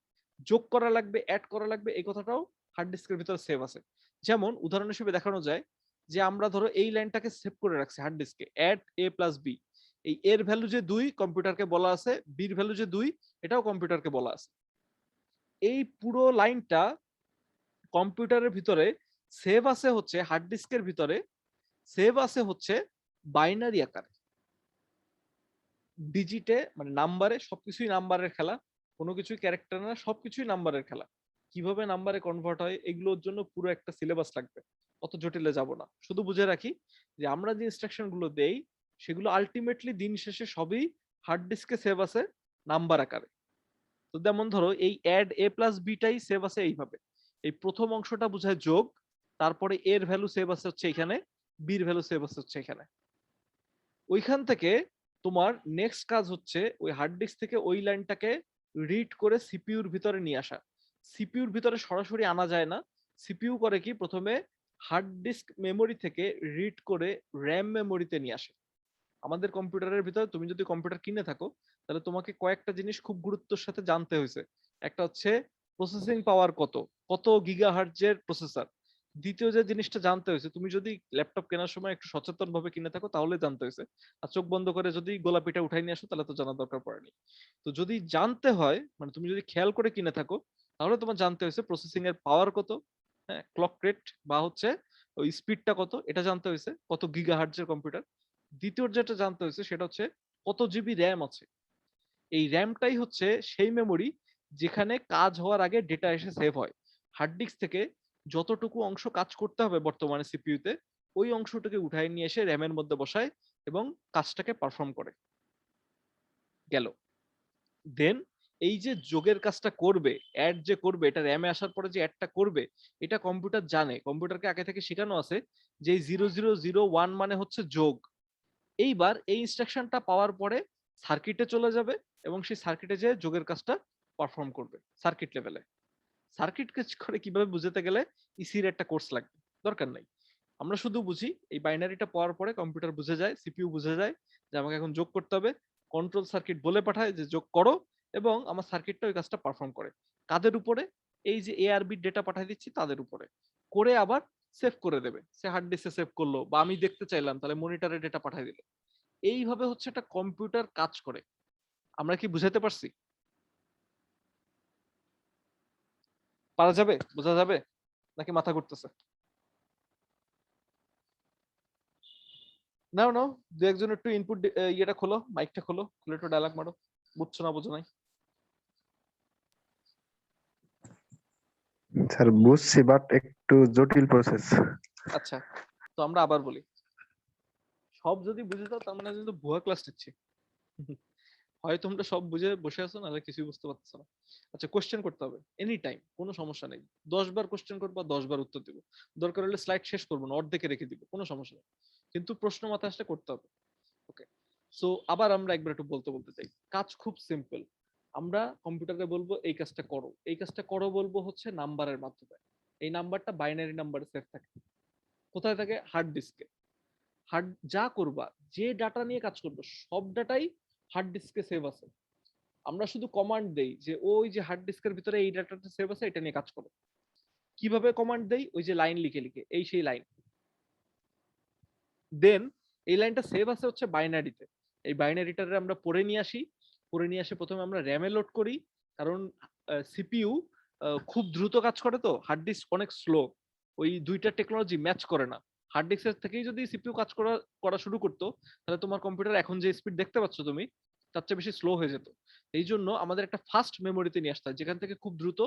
যোগ করা লাগবে, অ্যাড করা লাগবে, এই কথাটাও হার্ড ডিস্কের ভিতর সেভ আছে। যেমন উদাহরণ হিসেবে দেখানো যায় যে আমরা ধরো এই লাইনটাকে সেভ করে রাখছি হার্ড ডিস্কে, অ্যাড a+b। এই এর ভ্যালু যে 2 কম্পিউটারকে বলা আছে, বির ভ্যালু যে 2 এটাও কম্পিউটারকে বলা আছে। এই পুরো লাইনটা কম্পিউটারের ভিতরে সেভ আছে হচ্ছে হার্ড ডিস্কের ভিতরে, সেভ আছে হচ্ছে বাইনারি আকারে, ডিজিটে, মানে নাম্বারে। সবকিছুই নাম্বারের খেলা, কোনো কিছুই ক্যারেক্টার না, সবকিছুই নাম্বারের খেলা। কিভাবে নাম্বারে কনভার্ট হয় এগুলোর জন্য পুরো একটা সিলেবাস লাগবে, অত জটিলে যাব না। শুধু বুঝে রাখি যে আমরা যে ইনস্ট্রাকশন গুলো দেই সেগুলো আলটিমেটলি দিন শেষে সবই হার্ড ডিস্কে সেভ আছে নাম্বার আকারে। তো যেমন ধরো এই অ্যাড a+b-টাই সেভ আছে এইভাবে, এই প্রথম অংশটা বোঝায় যোগ, তারপরে এর ভ্যালু সেভ আছে হচ্ছে এখানে, বির ভ্যালু সেভ আছে হচ্ছে এখানে। ওইখান থেকে তোমার নেক্সট কাজ হচ্ছে ওই হার্ড ডিস্ক থেকে ওই লাইনটাকে রিড করে সিপিইউর ভিতরে নিয়ে আসা। সিপিইউর ভিতরে সরাসরি আনা যায় না, সিপিইউ করে কি প্রথমে হার্ড ডিস্ক মেমোরি থেকে রিড করে র্যাম মেমোরিতে নিয়ে আসে। আমাদের কম্পিউটারের ভিতরে, তুমি যদি কম্পিউটার কিনে থাকো তাহলে তোমাকে কয়েকটা জিনিস খুব গুরুত্বের সাথে জানতে হয়েছে। একটা হচ্ছে প্রসেসিং পাওয়ার কত, কত গিগাহার্টজের প্রসেসর। দ্বিতীয় যে জিনিসটা জানতে হয়েছে, তুমি যদি ল্যাপটপ কেনার সময় একটু সচেতন ভাবে কিনে থাকো তাহলে জানতে হয়েছে। আর চোখ বন্ধ করে যদি গোলাপিটা উঠাই নিয়ে আসো তাহলে তো জানার দরকার পড়েনি। তো যদি জানতে হয়, মানে তুমি যদি খেয়াল করে কিনে থাকো, তাহলে তোমার জানতে হয়েছে প্রসেসিং এর পাওয়ার কত, হ্যাঁ, ক্লক রেট বা হচ্ছে ওই স্পিডটা কত, এটা জানতে হয়েছে, কত গিগাহার্টজের কম্পিউটার। দ্বিতীয় যেটা জানতে হয়েছে সেটা হচ্ছে কত জিবি র্যাম আছে। এই র্যামটাই হচ্ছে সেই মেমোরি যেখানে কাজ হওয়ার আগে ডেটা এসে সেভ হয়। হার্ড ডিস্ক থেকে যতটুকু অংশ কাজ করতে হবে বর্তমানে সিপিইউতে, ওই অংশটাকে উঠায় নিয়ে এসে র্যামের মধ্যে বসায় এবং কাজটাকে পারফর্ম করে। গেল। দেন এই যে যোগের কাজটা করবে, অ্যাড যে করবে, এটা র্যামে আসার পরে যে অ্যাডটা করবে, এটা কম্পিউটার জানে, কম্পিউটারকে আগে থেকে শেখানো আছে যে 0001 মানে হচ্ছে যোগ। এইবার এই ইনস্ট্রাকশনটা পাওয়ার পরে সার্কিটে চলে যাবে এবং সেই সার্কিটে যে যোগের কাজটা পারফর্ম করবে সার্কিট লেভেলে। সার্কিট কাজ করে কিভাবে বুঝতে গেলে ইসির একটা কোর্স লাগবে, দরকার নাই। আমরা শুধু বুঝি এই বাইনারিটা পাওয়ার পরে কম্পিউটার বুঝে যায়, সিপিইউ বুঝে যায় যে আমাকে এখন যোগ করতে হবে, কন্ট্রোল সার্কিট বলে পাঠায় যে যোগ করো, এবং আমার সার্কিটটা ওই কাজটা পারফর্ম করে। কাদের উপরে? এই যে এ আর বি ডেটা পাঠিয়ে দিচ্ছি তাদের উপরে। করে আবার সেভ করে দেবে, সে হার্ড ডিস্কে সেভ করলো বা আমি দেখতে চাইলাম তাহলে মনিটরে ডেটা পাঠিয়ে দিল। এইভাবে হচ্ছে একটা কম্পিউটার কাজ করে। আমরা কি বুঝাতে পারছি? পারা যাবে? বোঝা যাবে নাকি মাথা ঘুরতেছে? নাও নাও, দু একজন একটু ইনপুট, ইয়েটা খোলো, মাইকটা খোলো, খুলে একটু ডায়লগ মারো। বুঝছো না বুঝো নাই? স্যার বুঝছি বাট একটু জটিল প্রসেস। আচ্ছা, তো আমরা আবার বলি, সব যদি বুঝে যাও তার মানে কিন্তু ভুয়া ক্লাস নিচ্ছি। হয় তোমরা সব বুঝে বসে আছো, নাহলে কিছুই বুঝতে পারছো না। আচ্ছা, কোশ্চেন করতে হবে এনি টাইম, কোনো সমস্যা নেই। 10 বার কোশ্চেন করবো, 10 বার উত্তর দিব। দরকার হলে স্লাইড শেষ করবো না, অর্ধেকে রেখে দিব, কোনো সমস্যা নেই। কিন্তু প্রশ্ন মাথায় আসলে করতে হবে। ওকে, সো আবার আমরা একবার একটু বলতে বলতে চাই, কাজ খুব সিম্পল। আমরা কম্পিউটারে বলবো এই কাজটা করো, এই কাজটা করো বলবো হচ্ছে নাম্বারের মাধ্যমে। এই নাম্বারটা বাইনারি নাম্বারে সেভ থাকে। কোথায় থাকে? হার্ড ডিস্কে। হার্ড যা করবা, যে ডাটা নিয়ে কাজ করবো, সব ডাটাই হার্ড ডিস্কে সেভ আছে। আমরা শুধু কমান্ড দেই যে ওই যে হার্ড ডিস্কের ভিতরে এই ডাটাটা সেভ আছে, এটা নিয়ে কাজ করো। কিভাবে কমান্ড দেই? ওই যে লাইন লিখে লিখে, এই সেই লাইন। দেন এই লাইনটা সেভ আছে হচ্ছে বাইনারিতে। এই বাইনারিটারে আমরা পড়ে নিয়ে আসি, পড়ে নিয়ে আসে প্রথমে আমরা র্যামে লোড করি, কারণ সিপিইউ খুব দ্রুত কাজ করে, তো হার্ড ডিস্ক অনেক স্লো। ওই দুইটা টেকনোলজি ম্যাচ করে না। হার্ড ডিস্কের থেকেই যদি সিপিইউ কাজ করা করা শুরু করতো, তাহলে তোমার কম্পিউটার এখন যে স্পিড দেখতে পাচ্ছ তুমি, তার চেয়ে বেশি স্লো হয়ে যেত। এই জন্য আমাদের একটা ফাস্ট মেমোরিতে নিয়ে আসতে হয়, যেখান থেকে খুব দ্রুত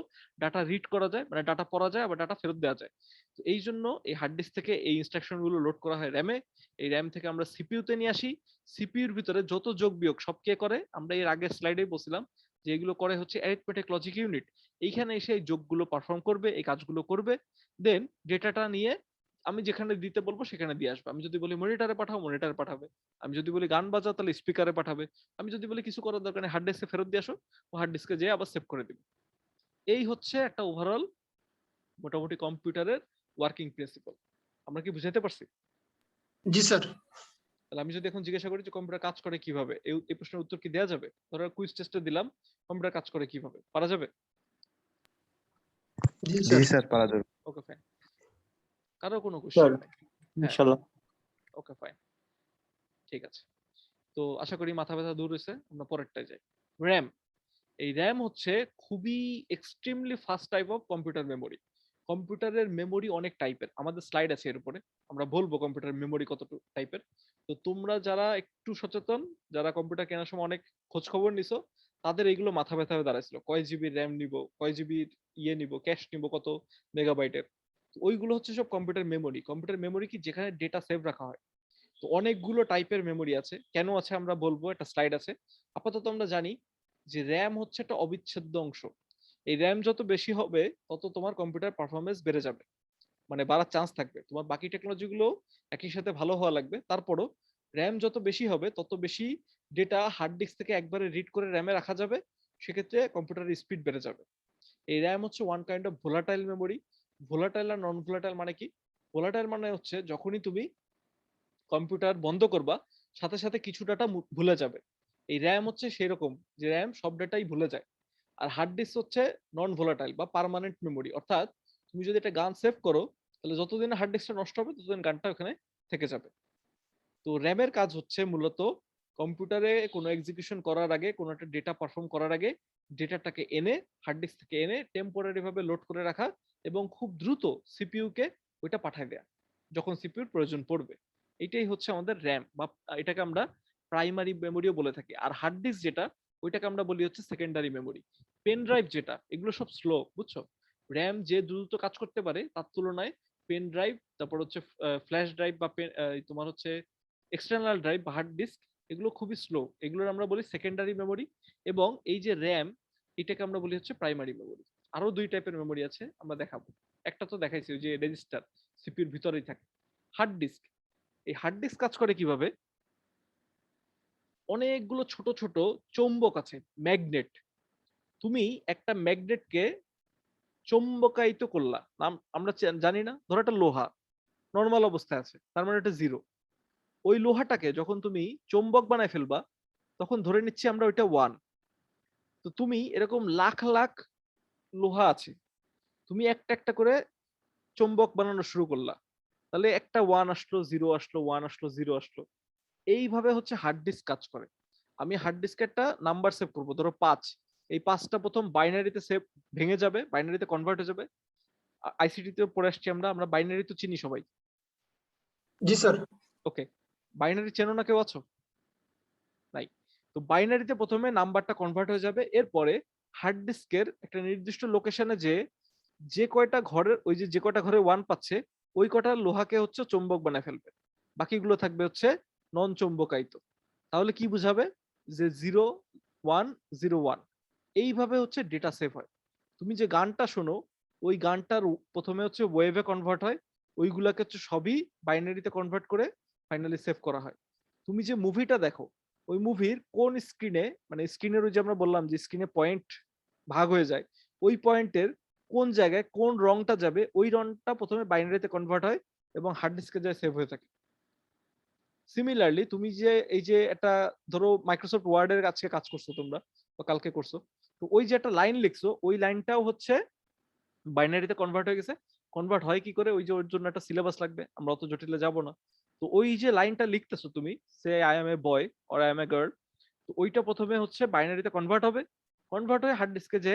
ডাটা রিড করা যায়, মানে ডাটা পড়া যায় আবার ডাটা ফেরত দেওয়া যায়। তো এই জন্য এই হার্ড ডিস্ক থেকে এই ইনস্ট্রাকশন গুলো লোড করা হয় র্যামে। এই র্যাম থেকে আমরা সিপিইউতে নিয়ে আসি। সিপিইউর ভিতরে যত যোগ বিয়োগ সব কে করে, আমরা এর আগের স্লাইডে বলছিলাম যে এগুলো করে হচ্ছে অ্যারিথমেটিক লজিক ইউনিট। এইখানে এসে এই যোগগুলো পারফর্ম করবে, এই কাজগুলো করবে। দেন ডেটাটা নিয়ে আমি যেখানে দিতে বলবো সেখানে দিয়ে আসবে। আমি যদি বলি মনিটরে পাঠাও, মনিটরে পাঠাবে। আমি যদি বলি গান বাজাও, তাহলে স্পিকারে পাঠাবে। আমি যদি বলি কিছু করার দরকার নেই, হার্ড ডিস্কে ফেরত দিয়ে আসো, ও হার্ড ডিস্কে যেয়ে আবার সেভ করে দিবে। এই হচ্ছে একটা ওভারঅল মোটামুটি কম্পিউটারের ওয়ার্কিং প্রিন্সিপাল। আমরা কি বুঝাইতে পারছি? জি স্যার। তাহলে আমি যদি এখন জিজ্ঞাসা করি যে কম্পিউটার কাজ করে কিভাবে, এই প্রশ্নের উত্তর কি দেওয়া যাবে? ধরো কুইজ টেস্টে দিলাম কম্পিউটার কাজ করে কিভাবে, পারা যাবে? জি জি স্যার। স্যার, পারা যাবে। Okay fine. কারো কোনো স্যার কোশ্চেন নাই? হ্যাঁ, ইনশাআল্লাহ। ওকে ফাইন, ঠিক আছে। তো আশা করি মাথা ব্যথা দূর হয়েছে। আমরা পরেরটায় যাই। র্যাম। এই র্যাম হচ্ছে খুবই extremely fast type of computer memory. কম্পিউটারের মেমোরি অনেক টাইপের, আমাদের স্লাইড আছে এর উপরে, আমরা বলবো কম্পিউটার মেমোরি কত টাইপের। তো তোমরা যারা একটু সচেতন, যারা কম্পিউটার কেনার সময় অনেক খোঁজ খবর নিছো, তাদের এইগুলো মাথা ব্যথা হয়ে দাঁড়াইছিল, কয় জিবি র্যাম নিব, কয় জিবি ইয়ে নিব, ক্যাশ নিব কত মেগাবাইটের। ওইগুলো হচ্ছে সব কম্পিউটার মেমোরি। কম্পিউটার মেমোরি কি, যেখানে ডেটা সেভ রাখা হয়। তো অনেকগুলো টাইপের মেমোরি আছে, কেন আছে আমরা বলবো, একটা স্লাইড আছে। আপাতত আমরা জানি যে র্যাম হচ্ছে একটা অবিচ্ছেদ্য অংশ। এই র্যাম যত বেশি হবে, তত তোমার কম্পিউটার পারফরমেন্স বেড়ে যাবে, মানে বাড়ার চান্স থাকবে। তোমার বাকি টেকনোলজি গুলো একই সাথে ভালো হওয়া লাগবে, তারপরও র্যাম যত বেশি হবে তত বেশি ডেটা হার্ড ডিস্ক থেকে একবারে রিড করে র্যামে রাখা যাবে, সেক্ষেত্রে কম্পিউটারের স্পিড বেড়ে যাবে। এই র্যাম হচ্ছে one kind of volatile memory. Volatile আর নন ভোলাটাইল মানে কি? ভোলাটাইল মানে হচ্ছে যখনই তুমি কম্পিউটার বন্ধ করবা, সাথে সাথে কিছু ডাটা ভুলে যাবে। এই র্যাম হচ্ছে সেই রকম, যে র্যাম সব ডাটাই ভুলে যায়। আর হার্ড ডিস্ক হচ্ছে নন ভোলাটাইল বা পার্মানেন্ট মেমোরি, অর্থাৎ তুমি যদি একটা গান সেভ করো, তাহলে যতদিন হার্ড ডিস্কটা নষ্ট হবে ততদিন গানটা ওখানে থেকে যাবে। তো র্যামের কাজ হচ্ছে মূলত কম্পিউটারে কোনো এক্সিকিউশন করার আগে, কোনো একটা ডেটা পারফর্ম করার আগে, ডেটাটাকে এনে হার্ড ডিস্ক থেকে এনে টেম্পোরারি ভাবে লোড করে রাখা, এবং খুব দ্রুত সিপিইউ কে ওইটা পাঠিয়ে দেয়া যখন সিপিইউর প্রয়োজন পড়বে। এটাই হচ্ছে আমাদের র্যাম, বা এটাকে আমরা প্রাইমারি মেমোরিও বলে থাকি। আর হার্ড ডিস্ক যেটা, ওইটাকে আমরা বলি হচ্ছে সেকেন্ডারি মেমোরি। পেন ড্রাইভ যেটা, এগুলো সব স্লো, বুঝছো? র্যাম যে দ্রুত কাজ করতে পারে, তার তুলনায় পেন ড্রাইভ, তারপর হচ্ছে ফ্ল্যাশ ড্রাইভ বা তোমার হচ্ছে এক্সটার্নাল ড্রাইভ বা হার্ড ডিস্ক, এগুলো খুবই স্লো, এগুলোর আমরা বলি সেকেন্ডারি মেমোরি। এবং এই যে র্যাম, এটাকে আমরা বলি হচ্ছে প্রাইমারি মেমোরি। আরো দুই টাইপের মেমোরি আছে, আমরা দেখাবো। একটা তো দেখাইছি, ওই যে রেজিস্টার, সিপিইউর ভিতরেই থাকে। হার্ড ডিস্ক, এই হার্ড ডিস্ক কাজ করে কিভাবে? অনেকগুলো ছোট ছোট চৌম্বক আছে, ম্যাগনেট। তুমি একটা ম্যাগনেটকে চৌম্বকায়িত করলা, নাম আমরা জানি না, ধরো একটা লোহা নর্মাল অবস্থায় আছে, তার মানে এটা জিরো। ওই লোহাটাকে যখন তুমি চৌম্বক বানায় ফেলবা, তখন ধরে নিচ্ছি আমরা ওইটা ওয়ান। তো তুমি এরকম লাখ লাখ লোহা আছে, তুমি একটা একটা করে চৌম্বক বানানো শুরু করলা, তাহলে একটা ওয়ান আসলো, জিরো আসলো, ওয়ান আসলো, জিরো আসলো। এইভাবে হচ্ছে হার্ড ডিস্ক কাজ করে। আমি হার্ড ডিস্কে একটা নাম্বার সেভ করবো, ধরো 5। এই 5টা প্রথম বাইনারিতে সেভ, ভেঙে যাবে, বাইনারিতে কনভার্ট হয়ে যাবে। আইসিটি তে পড়ে আসছি আমরা, আমরা বাইনারি তো চিনি সবাই। জি স্যার। ওকে, বাইনারি চেনো না কেউ আছো? নাই। তো বাইনারিতে প্রথমে নাম্বারটা কনভার্ট হয়ে যাবে, এরপরে হার্ড ডিস্কের একটা নির্দিষ্ট লোকেশনে যে কয়টা ঘরের, ওই যে কয়টা ঘরে ওয়ান পাচ্ছে, ওই কটা লোহাকে হচ্ছে চৌম্বক বানায় ফেলবে, বাকিগুলো থাকবে হচ্ছে নন চৌম্বকায়িত। তাহলে কি বুঝাবে? যে 0 1 0 1, এইভাবে হচ্ছে ডেটা সেভ হয়। তুমি যে গানটা শোনো, ওই গানটার প্রথমে হচ্ছে ওয়েভে কনভার্ট হয়, ওইগুলাকে হচ্ছে সবই বাইনারিতে কনভার্ট করে ফাইনালি সেভ করা হয়। তুমি যে মুভিটা দেখো, ওই মুভির কোন স্ক্রিনে, মানে স্ক্রিনের ওই যে আমরা বললাম যে স্ক্রিনে পয়েন্ট ভাগ হয়ে যায়, ওই পয়েন্টের কোন জায়গায় কোন রংটা যাবে, ওই রংটা প্রথমে বাইনারিতে কনভার্ট হয় এবং হার্ড ডিস্কে যায় সেভ হয়ে থাকে। সিমিলারলি তুমি যে এই যে একটা, ধরো মাইক্রোসফট ওয়ার্ডের আজকে কাজ করছো তোমরা, বা কালকে করছো, তো ওই যে একটা লাইন লিখছো, ওই লাইনটাও হচ্ছে বাইনারিতে কনভার্ট হয়ে গেছে। কনভার্ট হয় কি করে? ওই যে ওর জন্য একটা সিলেবাস লাগবে, আমরা অত জটিলে যাব না। তো ওই যে লাইনটা লিখতেছো তুমি, সে I am a boy or I am a girl, তো ওইটা প্রথমে হচ্ছে বাইনারিতে কনভার্ট হবে, কনভার্ট হয়ে হার্ড ডিস্কে যে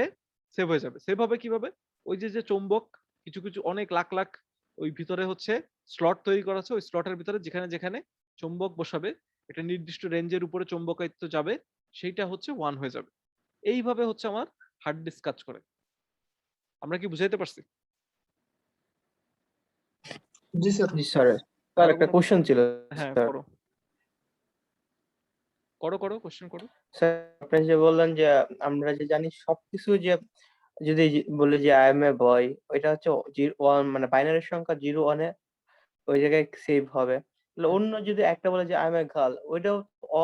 সেভ হয়ে যাবে। সেভ হবে কিভাবে? ওই যে চৌম্বক কিছু কিছু অনেক লাখ লাখ ওই ভিতরে হচ্ছে স্লট তৈরি করা আছে, ওই স্লটের ভিতরে যেখানে যেখানে চৌম্বক বসাবে, একটা নির্দিষ্ট রেঞ্জের উপরে চৌম্বকায়িত্ব যাবে, সেইটা হচ্ছে 1 হয়ে যাবে। এইভাবে হচ্ছে আমার হার্ড ডিস্ক কাজ করে। আমরা কি বুঝাইতে পারছি? জি স্যার। জি স্যার। স্যার কারো একটা কোনো কোশ্চেন ছিল হ্যাঁ স্যার। করো করো করো কোশ্চেন করো। স্যার আপনি যে বললেন যে আমরা যে জানি সবকিছু যে যদি বলি যে আই এম এ বয়, ওইটা হচ্ছে 0 1 মানে বাইনারি সংখ্যা 0 1 এ ওই জায়গায় সেভ হবে। তাহলে অন্য যদি একটা বলে যে আই এম এ গার্ল, ওইটাও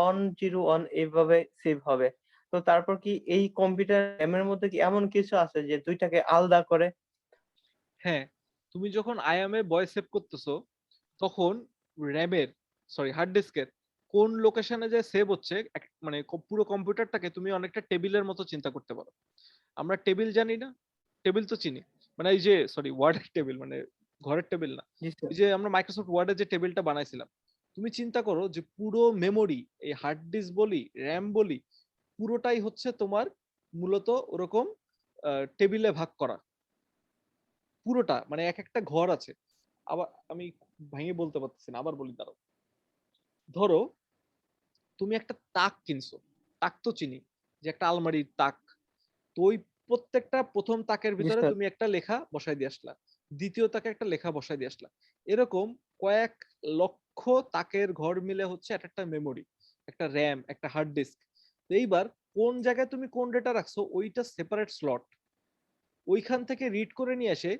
1 0 1 এইভাবে সেভ হবে। তো তারপর কি এই কম্পিউটার RAM এর মধ্যে কি এমন কিছু আছে যে দুইটাকে আলাদা করে? হ্যাঁ, তুমি যখন আইএমএ বয় সেভ করতেছো তখন র্যামের হার্ড ডিস্কের কোন লোকেশনে যে সেভ হচ্ছে মানে পুরো কম্পিউটারটাকে তুমি অনেকটা টেবিলের মতো চিন্তা করতে পারো। আমরা টেবিল জানি না? টেবিল তো চিনি, মানে এই যে ওয়ার্ডের টেবিল, মানে ঘরের টেবিল না। জি স্যার। এই যে আমরা মাইক্রোসফট ওয়ার্ডে যে টেবিলটা বানাইছিলাম, তুমি চিন্তা করো যে পুরো মেমোরি, এই হার্ড ডিস্ক বলি র্যাম বলি, পুরোটাই হচ্ছে তোমার মূলত ওরকম টেবিলে ভাগ করা। পুরোটা মানে এক একটা ঘর আছে। আবার আমি ভেঙে বলতে পারতেছি না, আবার বলি দাঁড়াও। ধরো তুমি একটা তাক কিনছো, তাক তো চিনি যে একটা আলমারির তাক, তো ওই প্রত্যেকটা প্রথম তাকের জি ভিতরে স্যার। তুমি একটা লেখা বসাই দিয়ে আসলা, দ্বিতীয় তাকে একটা লেখা বসাই দিয়ে আসলা, এরকম কয়েক লক্ষ তাকের ঘর মিলে হচ্ছে একটা মেমোরি, একটা র্যাম, একটা হার্ড ডিস্ক। এইবার কোন জায়গায় তুমি কোন ডেটা রাখছো ওইটা সেপারেট স্লট, ওইখান থেকে রিড করে নিয়ে আসে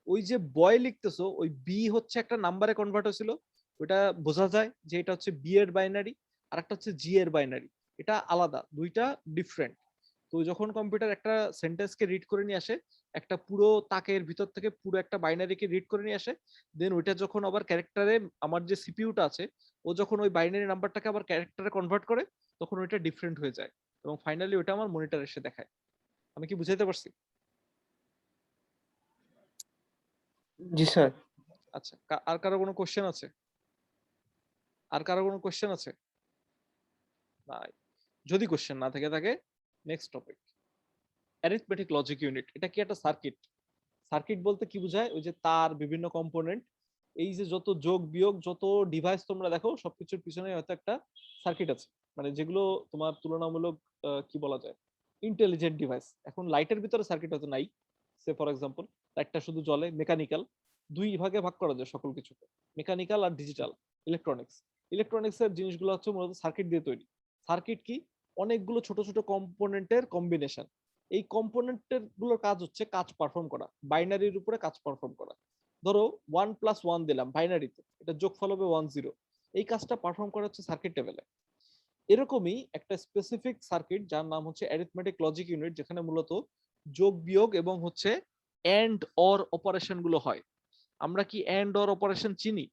ওই যে বয় লিখতেছো, ওই বি হচ্ছে একটা নাম্বারে কনভার্ট হয়েছিল, ওটা বোঝা যায় যে এটা হচ্ছে বি এর বাইনারি, আর একটা হচ্ছে জি এর বাইনারি। এটা আলাদা, দুইটা ডিফারেন্ট। তো যখন কম্পিউটার একটা সেন্টেন্সকে রিড করে নিয়ে আসে, একটা পুরো তাকের ভিতর থেকে পুরো একটা বাইনারিকে রিড করে নিয়ে আসে, দেন ওইটা যখন আবার ক্যারেক্টারে, আমার যে সিপিইউটা আছে, ও যখন ওই বাইনারি নাম্বারটাকে আবার ক্যারেক্টারে কনভার্ট করে, তখন ওইটা ডিফারেন্ট হয়ে যায় এবং ফাইনালি ওইটা আমার মনিটর এসে দেখায়। আমি কি বুঝাইতে পারছি? জি স্যার। আচ্ছা, আর কারো কোনো কোশ্চেন আছে? আর কারো কোনো কোশ্চেন আছে? নাই। যদি কোশ্চেন না থেকে থাকে, next topic, arithmetic logic unit. এটা কি একটা সার্কিট? সার্কিট বলতে কি বোঝায়? ওই যে তার বিভিন্ন কম্পোনেন্ট, এই যে যত যোগ বিয়োগ যত ডিভাইস তোমরা দেখো, সবকিছুর পিছনে হয়তো একটা সার্কিট আছে, মানে যেগুলো তোমার তুলনামূলক কি বলা যায়, ইন্টেলিজেন্ট ডিভাইস। এখন লাইটের ভিতরে সার্কিট হয়তো নাই, সে ফর এক্সাম্পল লাইটটা শুধু জ্বলে, মেকানিক্যাল। দুই ভাগে ভাগ করা যায় সকল কিছুকে, মেকানিক্যাল আর ডিজিটাল। ইলেকট্রনিক্স, ইলেকট্রনিক্স এর জিনিসগুলো হচ্ছে মূলত সার্কিট দিয়ে তৈরি। সার্কিট কি? অনেকগুলো ছোট ছোট কম্পোনেন্টের কম্বিনেশন। এই কম্পোনেন্টের গুলোর কাজ হচ্ছে কাজ পারফর্ম করা, বাইনারির উপরে কাজ পারফর্ম করা। ধরো 1+1 দিলাম বাইনারিতে, এটা যোগফল হবে 1 0। এই কাজটা পারফর্ম করা হচ্ছে সার্কিট লেভেলে। এরকমই একটা স্পেসিফিক সার্কিট যার নাম হচ্ছে অ্যারিথমেটিক লজিক ইউনিট, যেখানে মূলত যোগ বিয়োগ এবং হচ্ছে এন্ড অর অপারেশন গুলো হয়। আমরা কি এন্ড অর অপারেশন চিনি?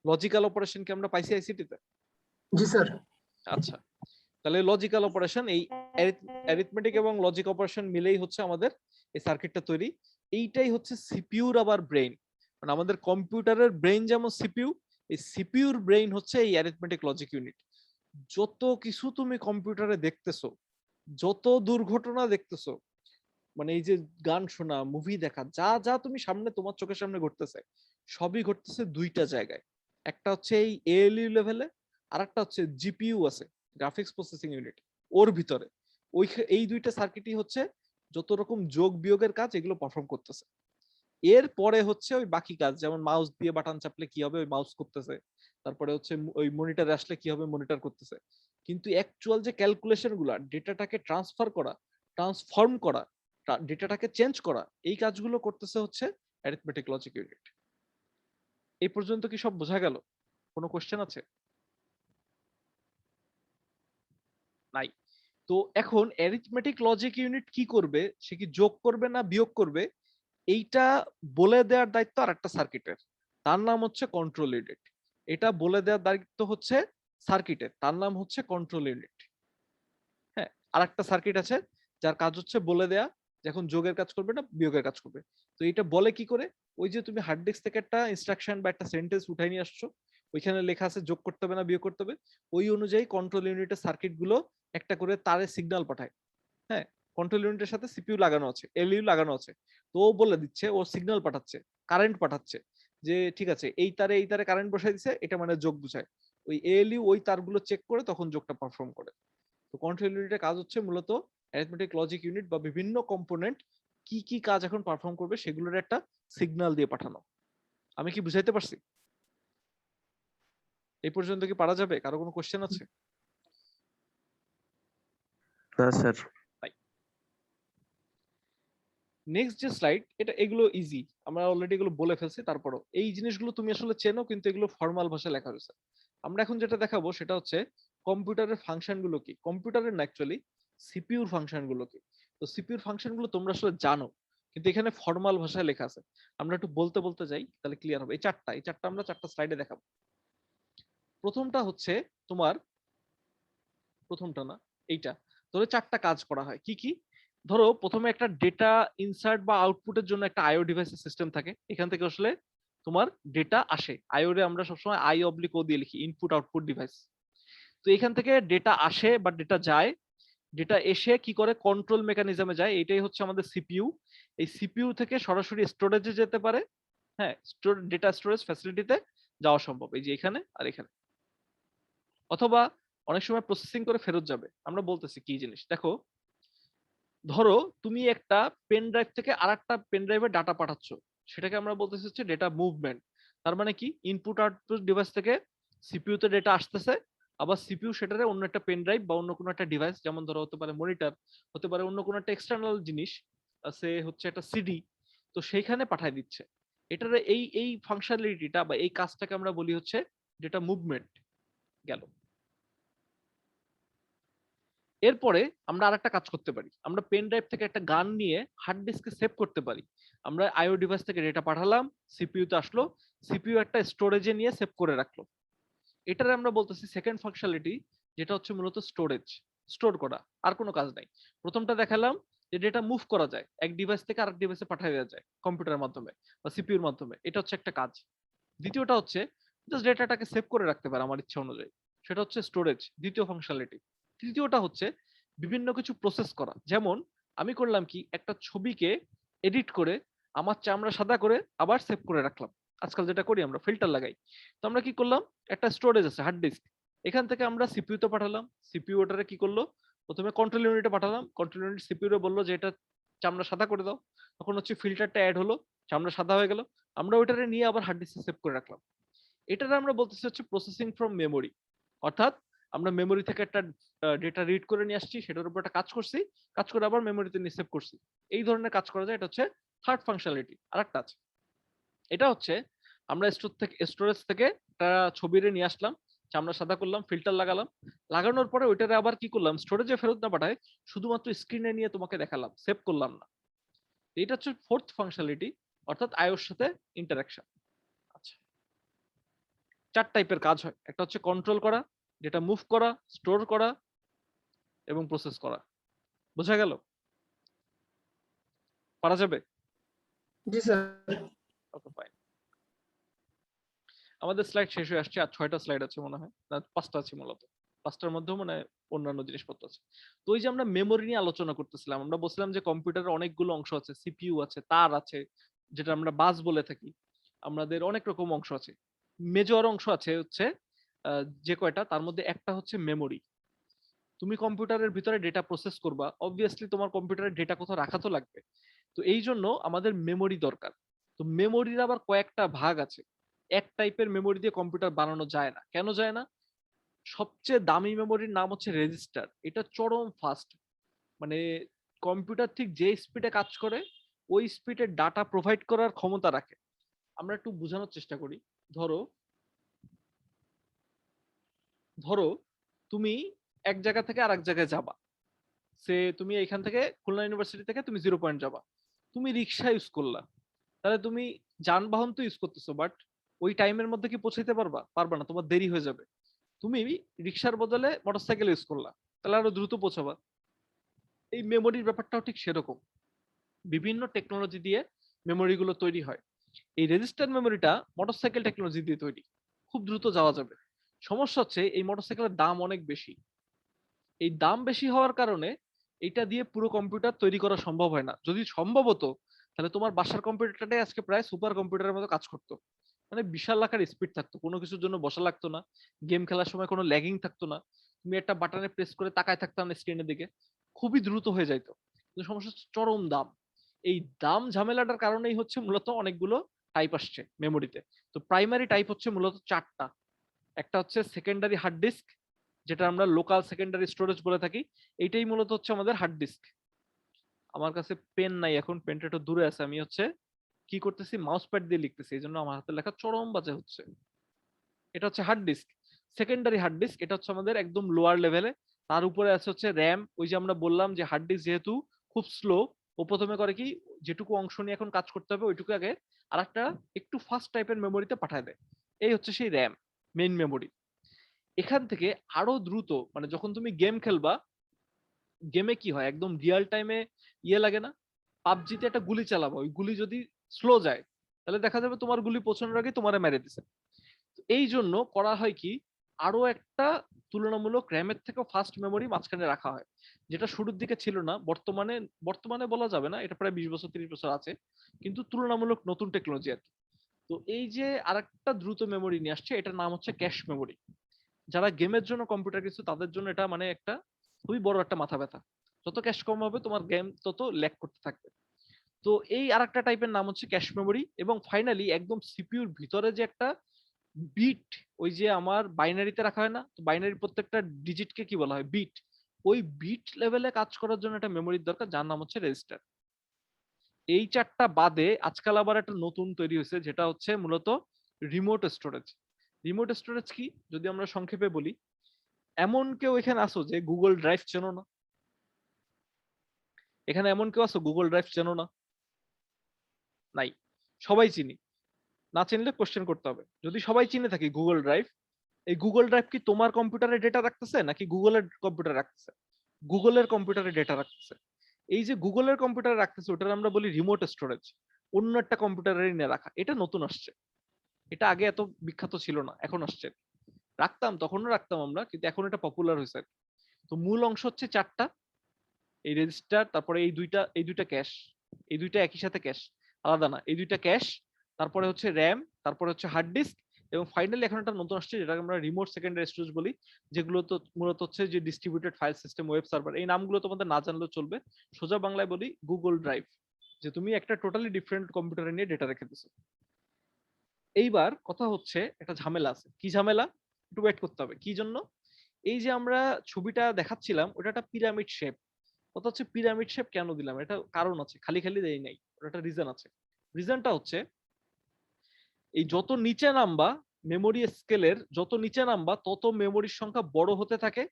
লজিক্যাল অপারেশন কি আমরা পাইছি আইসিটিতে? জি স্যার। আচ্ছা, তাহলে লজিক্যাল অপারেশন, এই অ্যারিথমেটিক এবং লজিক অপারেশন মিলেই হচ্ছে আমাদের এই সার্কিটটা তৈরি। এইটাই হচ্ছে সিপিইউর আবার ব্রেইন, মানে আমাদের কম্পিউটারের ব্রেইন যেমন সিপিইউ, এই সিপিইউর ব্রেইন হচ্ছে এই অ্যারিথমেটিক লজিক ইউনিট। যত কিছু তুমি কম্পিউটারে দেখতেছো, যত দুর্ঘটনা দেখতেছো, মানে এই যে গান শোনা, মুভি দেখা, যা যা তুমি সামনে তোমার চোখের সামনে ঘটতেছে, সবই ঘটতেছে দুইটা জায়গায়। একটা হচ্ছে এই এএলইউ লেভেলে, আর একটা হচ্ছে জিপিইউ আছে, গ্রাফিক্স প্রসেসিং ইউনিট, ওর ভিতরে। এই দুইটা সার্কিটই হচ্ছে যত রকম যোগ বিয়োগের কাজ এগুলো পারফর্ম করতেছে। এর পরে হচ্ছে ওই বাকি কাজ, যেমন মাউস দিয়ে বাটন চাপলে কি হবে ওই মাউস করতেছে, তারপরে হচ্ছে ওই মনিটরে আসলে কি হবে মনিটর করতেছে। কিন্তু অ্যাকচুয়াল যে ক্যালকুলেশন গুলা, ডেটাটাকে ট্রান্সফার করা, ট্রান্সফর্ম করা, ডেটাটাকে চেঞ্জ করা, এই কাজগুলো করতেছে হচ্ছে অ্যারিথমেটিক লজিক ইউনিট। এই পর্যন্ত কি সব বোঝা গেল? কোনো কোশ্চেন আছে? নাই। তো এখন অ্যারিথমেটিক লজিক ইউনিট কি করবে? সে কি যোগ করবে না বিয়োগ করবে, এইটা বলে দেওয়ার দায়িত্ব আর একটা সার্কিটের, তার নাম হচ্ছে কন্ট্রোল ইউনিট। এটা বলে দেওয়ার দায়িত্ব হচ্ছে সার্কিটের, তার নাম হচ্ছে কন্ট্রোল ইউনিট। হ্যাঁ, আর একটা সার্কিট আছে যার কাজ হচ্ছে বলে দেয়া যে এখন যোগের কাজ করবে না বিয়োগের কাজ করবে। তো এটা বলে কি করে? ওই যে তুমি হার্ড ডিস্ক থেকে একটা ইনস্ট্রাকশন বা একটা সেন্টেন্স উঠাই নিয়ে আসছো, ওইখানে লেখা আছে যোগ করতে হবে না বিয়োগ করতে হবে, ওই অনুযায়ী কন্ট্রোল ইউনিটের সার্কিট গুলো একটা করে তারে সিগন্যাল পাঠায় হ্যাঁ, কন্ট্রোল ইউনিটের সাথে সিপিইউ লাগানো আছে, এলইউ লাগানো আছে। তো ও বলে দিচ্ছে, ও সিগন্যাল পাঠাচ্ছে, কারেন্ট পাঠাচ্ছে যে ঠিক আছে এই তারে কারেন্ট বসাই দিছে, এটা মানে যোগ বুঝায়। ওই এলইউ ওই তারগুলো চেক করে তখন যোগটা পারফর্ম করে। তো কন্ট্রোল ইউনিটের কাজ হচ্ছে মূলত অ্যারিথমেটিক লজিক ইউনিট বা বিভিন্ন কম্পোনেন্ট কি কি কাজ এখন পারফর্ম করবে সেগুলোর একটা সিগন্যাল দিয়ে পাঠানো। আমি কি বুঝাইতে পারছি? এই পর্যন্ত কি পারা যাবে? কারো কোনো কোশ্চেন আছে? না স্যার। নেক্সট যে স্লাইড, এগুলো ইজি, আমরা অলরেডি এগুলো বলে ফেলছি। তারপরও এই জিনিসগুলো তুমি আসলে চেনো, কিন্তু এগুলো ফর্মাল ভাষায় লেখা হয়েছে। আমরা এখন যেটা দেখাবো সেটা হচ্ছে কম্পিউটারের ফাংশন গুলো কি, কম্পিউটারের না অ্যাকচুয়ালি সিপিইউর ফাংশন গুলো কি। তো সিপিইউর ফাংশন গুলো তোমরা আসলে জানো, কিন্তু এখানে ফর্মাল ভাষায় লেখা আছে। আমরা একটু বলতে বলতে যাই, তাহলে ক্লিয়ার হবে। এই চারটা আমরা চারটা স্লাইডে দেখাবো। প্রথমটা হচ্ছে তোমার, প্রথমটা না এইটা, ধরো চারটা কাজ করা হয় কি কি। ধরো প্রথমে একটা ডেটা ইনসার্ট বা আউটপুটের জন্য একটা আইও ডিভাইসের সিস্টেম থাকে। এখান থেকে আসলে তোমার ডেটা আসে। আইওরে আমরা সবসময় আই/ও দিয়ে লিখি, ইনপুট আউটপুট ডিভাইস। তো এখান থেকে ডেটা আসে বা ডেটা যায়। ডেটা এসে কি করে, কন্ট্রোল মেকানিজমে যায়, এটাই হচ্ছে আমাদের সিপিইউ। এই সিপিইউ থেকে সরাসরি স্টোরেজে যেতে পারে। হ্যাঁ, ডেটা স্টোরেজ ফ্যাসিলিটিতে যাওয়া সম্ভব, এই যে এখানে আর এখানে। অথবা অনেক সময় প্রসেসিং করে ফেরত যাবে। আমরা বলতেছি কি জিনিস দেখো। ধরো তুমি একটা পেন ড্রাইভ থেকে আরেকটা পেন ড্রাইভে ডাটা পাঠাচ্ছ, সেটাকে আমরা বলতেছি হচ্ছে ডেটা মুভমেন্ট। তার মানে কি, ইনপুট আউটপুট ডিভাইস থেকে সিপিইউ তে ডেটা আসতেছে, আবার সিপিইউ সেটারে অন্য একটা পেন ড্রাইভ বা অন্য কোনো একটা ডিভাইস, যেমন ধরো হতে পারে মনিটর, হতে পারে অন্য কোনো একটা এক্সটার্নাল জিনিস, সে হচ্ছে একটা সিডি, তো সেইখানে পাঠায় দিচ্ছে। এটার এই ফাংশনালিটিটা বা এই কাজটাকে আমরা বলি হচ্ছে ডেটা মুভমেন্ট। গেল। এরপরে আমরা আরেকটা কাজ করতে পারি, আমরা পেন ড্রাইভ থেকে একটা গান নিয়ে হার্ড ডিস্কে সেভ করতে পারি। আমরা আইও ডিভাইস থেকে ডেটা পাঠালাম, সিপিইউ তে আসলো, সিপিইউ একটা স্টোরেজে নিয়ে সেভ করে রাখলো। এটারে আমরা বলতেছি সেকেন্ড ফাংশনালিটি, যেটা হচ্ছে মূলত স্টোরেজ, স্টোর করা, আর কোনো কাজ নাই। প্রথমটা দেখালাম যে ডেটা মুভ করা যায়, এক ডিভাইস থেকে আরেক ডিভাইসে পাঠিয়ে দেওয়া যায় কম্পিউটারের মাধ্যমে বা সিপিইউর মাধ্যমে, এটা হচ্ছে একটা কাজ। দ্বিতীয়টা হচ্ছে জাস্ট ডেটাটাকে সেভ করে রাখতে পারে আমার ইচ্ছা অনুযায়ী, সেটা হচ্ছে স্টোরেজ, দ্বিতীয় ফাংশনালিটি। তৃতীয়টা হচ্ছে বিভিন্ন কিছু প্রসেস করা। যেমন আমি করলাম কি, একটা ছবিকে এডিট করে আমার চামড়া সাদা করে আবার সেভ করে রাখলাম। আজকাল যেটা করি আমরা ফিল্টার লাগাই। তো আমরা কি করলাম, একটা স্টোরেজ আছে হার্ড ডিস্ক, এখান থেকে আমরা সিপিইউ তে পাঠালাম, সিপিইউ ওটারে কি করলো, প্রথমে কন্ট্রোল ইউনিটে পাঠালাম, কন্ট্রোল ইউনিট সিপিইউ রে বললো যে এটা চামড়া সাদা করে দাও, তখন হচ্ছে ফিল্টারটা অ্যাড হলো, চামড়া সাদা হয়ে গেল। আমরা ওইটারে নিয়ে আবার হার্ড ডিস্কে সেভ করে রাখলাম। এটার আমরা বলতেছি হচ্ছে প্রসেসিং ফ্রম মেমোরি। অর্থাৎ আমরা মেমোরি থেকে একটা ডেটা রিড করে নিয়ে আসছি, সেটার উপর একটা কাজ করছি, কাজ করে আবার মেমোরিতে নিয়ে সেভ করছি। এই ধরনের কাজ করা যায়, এটা হচ্ছে থার্ড ফাংশনালিটি। আরেকটা আছে, এটা হচ্ছে আমরা স্টোরেজ থেকে একটা ছবিরে নিয়ে আসলাম, চামড়া সাদা করলাম, ফিল্টার লাগালাম, লাগানোর পরে ওইটারে আবার কি করলাম, স্টোরেজে ফেরত না পাঠায় শুধুমাত্র স্ক্রিনে নিয়ে তোমাকে দেখালাম, সেভ করলাম না। এটা হচ্ছে ফোর্থ ফাংশনালিটি, অর্থাৎ আইওর সাথে ইন্টারাকশন। আচ্ছা, চার টাইপের কাজ হয়, একটা হচ্ছে কন্ট্রোল করা, যেটা মুভ করা, স্টোর করা এবং প্রসেস করা। বোঝা গেল? পারা যাবে? জি স্যার। ওকে, ফাইন। আমাদের স্লাইড শেষ হয়ে আসছে, আর 6টা স্লাইড আছে মনে হয়, না 5টা আছে মূলত। 5টার মধ্যেও মানে অন্যান্য জিনিসপত্র আছে। তো ওই যে আমরা মেমোরি নিয়ে আলোচনা করতেছিলাম, আমরা বলছিলাম যে কম্পিউটারের অনেকগুলো অংশ আছে, সিপিইউ আছে, তার আছে, যেটা আমরা বাস বলে থাকি, আমাদের অনেক রকম অংশ আছে। মেজর অংশ আছে হচ্ছে যে কয়টা, তার মধ্যে একটা হচ্ছে মেমোরি। তুমি কম্পিউটারের ভিতরে ডেটা প্রসেস করবা, অবভিয়াসলি তোমার কম্পিউটারের ডেটা কোথাও রাখা তো লাগবে। তো এই জন্য আমাদের মেমোরি দরকার। তো মেমোরির আবার কয়েকটা ভাগ আছে। এক টাইপের মেমোরি দিয়ে কম্পিউটার বানানো যায় না। কেন যায় না? সবচেয়ে দামি মেমোরির নাম হচ্ছে রেজিস্টার। এটা চরম ফাস্ট, মানে কম্পিউটার ঠিক যে স্পিডে কাজ করে ওই স্পিডে ডাটা প্রোভাইড করার ক্ষমতা রাখে। আমরা একটু বোঝানোর চেষ্টা করি। ধরো ধরো তুমি এক জায়গা থেকে আরেক জায়গায় যাবা, সে তুমি এখান থেকে খুলনা ইউনিভার্সিটি থেকে তুমি 0 পয়েন্ট যাবা, তুমি রিক্সা ইউজ করলা, তাহলে তুমি যানবাহন তো ইউজ করতেছো, বাট ওই টাইমের মধ্যে কি পৌঁছাইতে পারবা? পারবা না, তোমার দেরি হয়ে যাবে। তুমি রিক্সার বদলে মোটরসাইকেল ইউজ করলা, তাহলে আরো দ্রুত পৌঁছাবা। এই মেমোরির ব্যাপারটাও ঠিক সেরকম, বিভিন্ন টেকনোলজি দিয়ে মেমোরি গুলো তৈরি হয়। এই রেজিস্টার মেমোরিটা মোটরসাইকেল টেকনোলজি দিয়ে তৈরি, খুব দ্রুত যাওয়া যাবে। সমস্যা হচ্ছে এই মোটরসাইকেলের দাম অনেক বেশি। এই দাম বেশি হওয়ার কারণে এটা দিয়ে পুরো কম্পিউটার তৈরি করা সম্ভব হয় না। যদি সম্ভব হতো তাহলে তোমার বাসার কম্পিউটারটাই আজকে প্রায় সুপার কম্পিউটারের মতো কাজ করতো। মানে বিশাল আকার স্পিড থাকতো, কোনো কিছুর জন্য বসা লাগতো না, গেম খেলার সময় কোনো ল্যাগিং থাকতো না, তুমি একটা বাটনে প্রেস করে তাকায় থাকতাম না স্ক্রিনের দিকে, খুবই দ্রুত হয়ে যাইতো। কিন্তু সমস্যা হচ্ছে চরম দাম। এই দাম ঝামেলাটার কারণেই হচ্ছে মূলত অনেকগুলো টাইপ আসছে মেমোরিতে। তো প্রাইমারি টাইপ হচ্ছে মূলত চারটা। একটা হচ্ছে সেকেন্ডারি হার্ড ডিস্ক, যেটা আমরা লোকাল সেকেন্ডারি স্টোরেজ বলে থাকি। এইটাই মূলত হচ্ছে আমাদের হার্ড ডিস্ক। আমার কাছে পেন নাই, এখন পেনটা একটু দূরে আছে, আমি হচ্ছে কি করতেছি, মাউস প্যাড দিয়ে লিখতেছি, এই জন্য আমার হাতে লেখা চরম বাজে হচ্ছে। এটা হচ্ছে hard disk, secondary hard disk. এটা হচ্ছে আমাদের একদম লোয়ার লেভেলে। তার উপরে আছে হচ্ছে র্যাম। ওই যে আমরা বললাম যে হার্ড ডিস্ক যেহেতু খুব স্লো, ও প্রথমে করে কি, যেটুকু অংশ নিয়ে এখন কাজ করতে হবে ওইটুকু আগে আর একটা একটু ফাস্ট টাইপের মেমোরিতে পাঠায় দেয়। এই হচ্ছে সেই র্যাম, মেইন মেমোরি। এখান থেকে আরো দ্রুত, মানে যখন তুমি গেম খেলবা, গেমে কি হয়, একদম রিয়েল টাইমে লাগে না, পাবজিতে একটা গুলি চালাবো, ওই গুলি যদি স্লো যায় তাহলে দেখা যাবে তোমার গুলি পৌঁছানোর আগে তোমারে মেরে দিছে। এই জন্য করা হয় কি, আরো একটা তুলনামূলক র্যামের থেকেও ফাস্ট মেমোরি মাঝখানে রাখা হয়, যেটা শুরুর দিকে ছিল না। বর্তমানে বর্তমানে বলা যাবে না, এটা প্রায় 20 বছর 30 বছর আছে, কিন্তু তুলনামূলক নতুন টেকনোলজি আর কি। তো এই যে আরেকটা দ্রুত মেমোরি নিয়ে আসছে, এটার নাম হচ্ছে ক্যাশ মেমোরি। যারা গেমের জন্য কম্পিউটার কিছু, তাদের জন্য এটা মানে একটা খুবই বড় একটা মাথা ব্যথা। যত ক্যাশ কম হবে তোমার গেম তত ল্যাগ করতে থাকবে। তো এই আরেকটা টাইপের নাম হচ্ছে ক্যাশ মেমোরি। এবং ফাইনালি একদম সিপিইউর ভিতরে যে একটা বিট, ওই যে আমার বাইনারিতে রাখা হয় না, তো বাইনারির প্রত্যেকটা ডিজিটকে কি বলা হয়, বিট। ওই বিট লেভেলে কাজ করার জন্য একটা মেমোরির দরকার, যার নাম হচ্ছে রেজিস্টার। এই চারটা বাদে আজকাল আবার একটা নতুন তৈরি হয়েছে, যেটা হচ্ছে মূলত রিমোট স্টোরেজ। রিমোট স্টোরেজ কি, যদি আমরা সংক্ষেপে বলি, এমন কেউ এখানে আসো যে গুগল ড্রাইভ চেনো না? এখানে এমন কেউ আসো গুগল ড্রাইভ চেনো না? নাই। সবাই চিনি। না চিনলে কোশ্চেন করতে হবে। যদি সবাই চিনে থাকি গুগল ড্রাইভ, এই গুগল ড্রাইভ কি তোমার কম্পিউটারে ডেটা রাখতেছে নাকি গুগলের কম্পিউটারে রাখতেছে? গুগলের কম্পিউটারে ডেটা রাখতেছে। এই যে গুগলের কম্পিউটারে রাখতেছে, ওটার আমরা বলি রিমোট স্টোরেজ। অন্য একটা কম্পিউটারে নিয়ে রাখা, এটা নতুন আসছে। এটা আগে এত বিখ্যাত ছিল না, এখন আসছে। রাখতাম, তখনও রাখতাম আমরা, কিন্তু এখন এটা পপুলার হয়েছে। তো মূল অংশ হচ্ছে চারটা, এই রেজিস্টার, তারপরে এই দুইটা ক্যাশ, এই দুইটা একই সাথে ক্যাশ, আলাদা না, এই দুইটা ক্যাশ, তারপরে হচ্ছে র্যাম, তারপরে হচ্ছে হার্ড ডিস্ক, এবং ফাইনালি এখন একটা নতুন আসছে যেটাকে আমরা রিমোট সেকেন্ডারি স্টোরেজ বলি, যেগুলো তো মূলত হচ্ছে যে distributed file system, web server. এই নামগুলো তোমাদের না জানলেও চলবে, সোজা বাংলায় বলি গুগল ড্রাইভ। যে তুমি একটা টোটালি ডিফারেন্ট কম্পিউটারে নিয়ে ডেটা রেখে দিছো। এইবার কথা হচ্ছে একটা ঝামেলা আছে। কি ঝামেলা? একটু ওয়েট করতে হবে। কি জন্য? এই যে আমরা ছবিটা দেখাচ্ছিলাম, ওটা একটা পিরামিড শেপ। কথা হচ্ছে পিরামিড শেপ কেন দিলাম, এটা কারণ আছে, খালি খালি দেই নাই, ওটা একটা রিজন আছে। রিজনটা হচ্ছে, এই যত নিচে নামবা, মেমোরি স্কেলের যত নিচে নামবা, তত মেমোরির সংখ্যা বড় হতে থাকে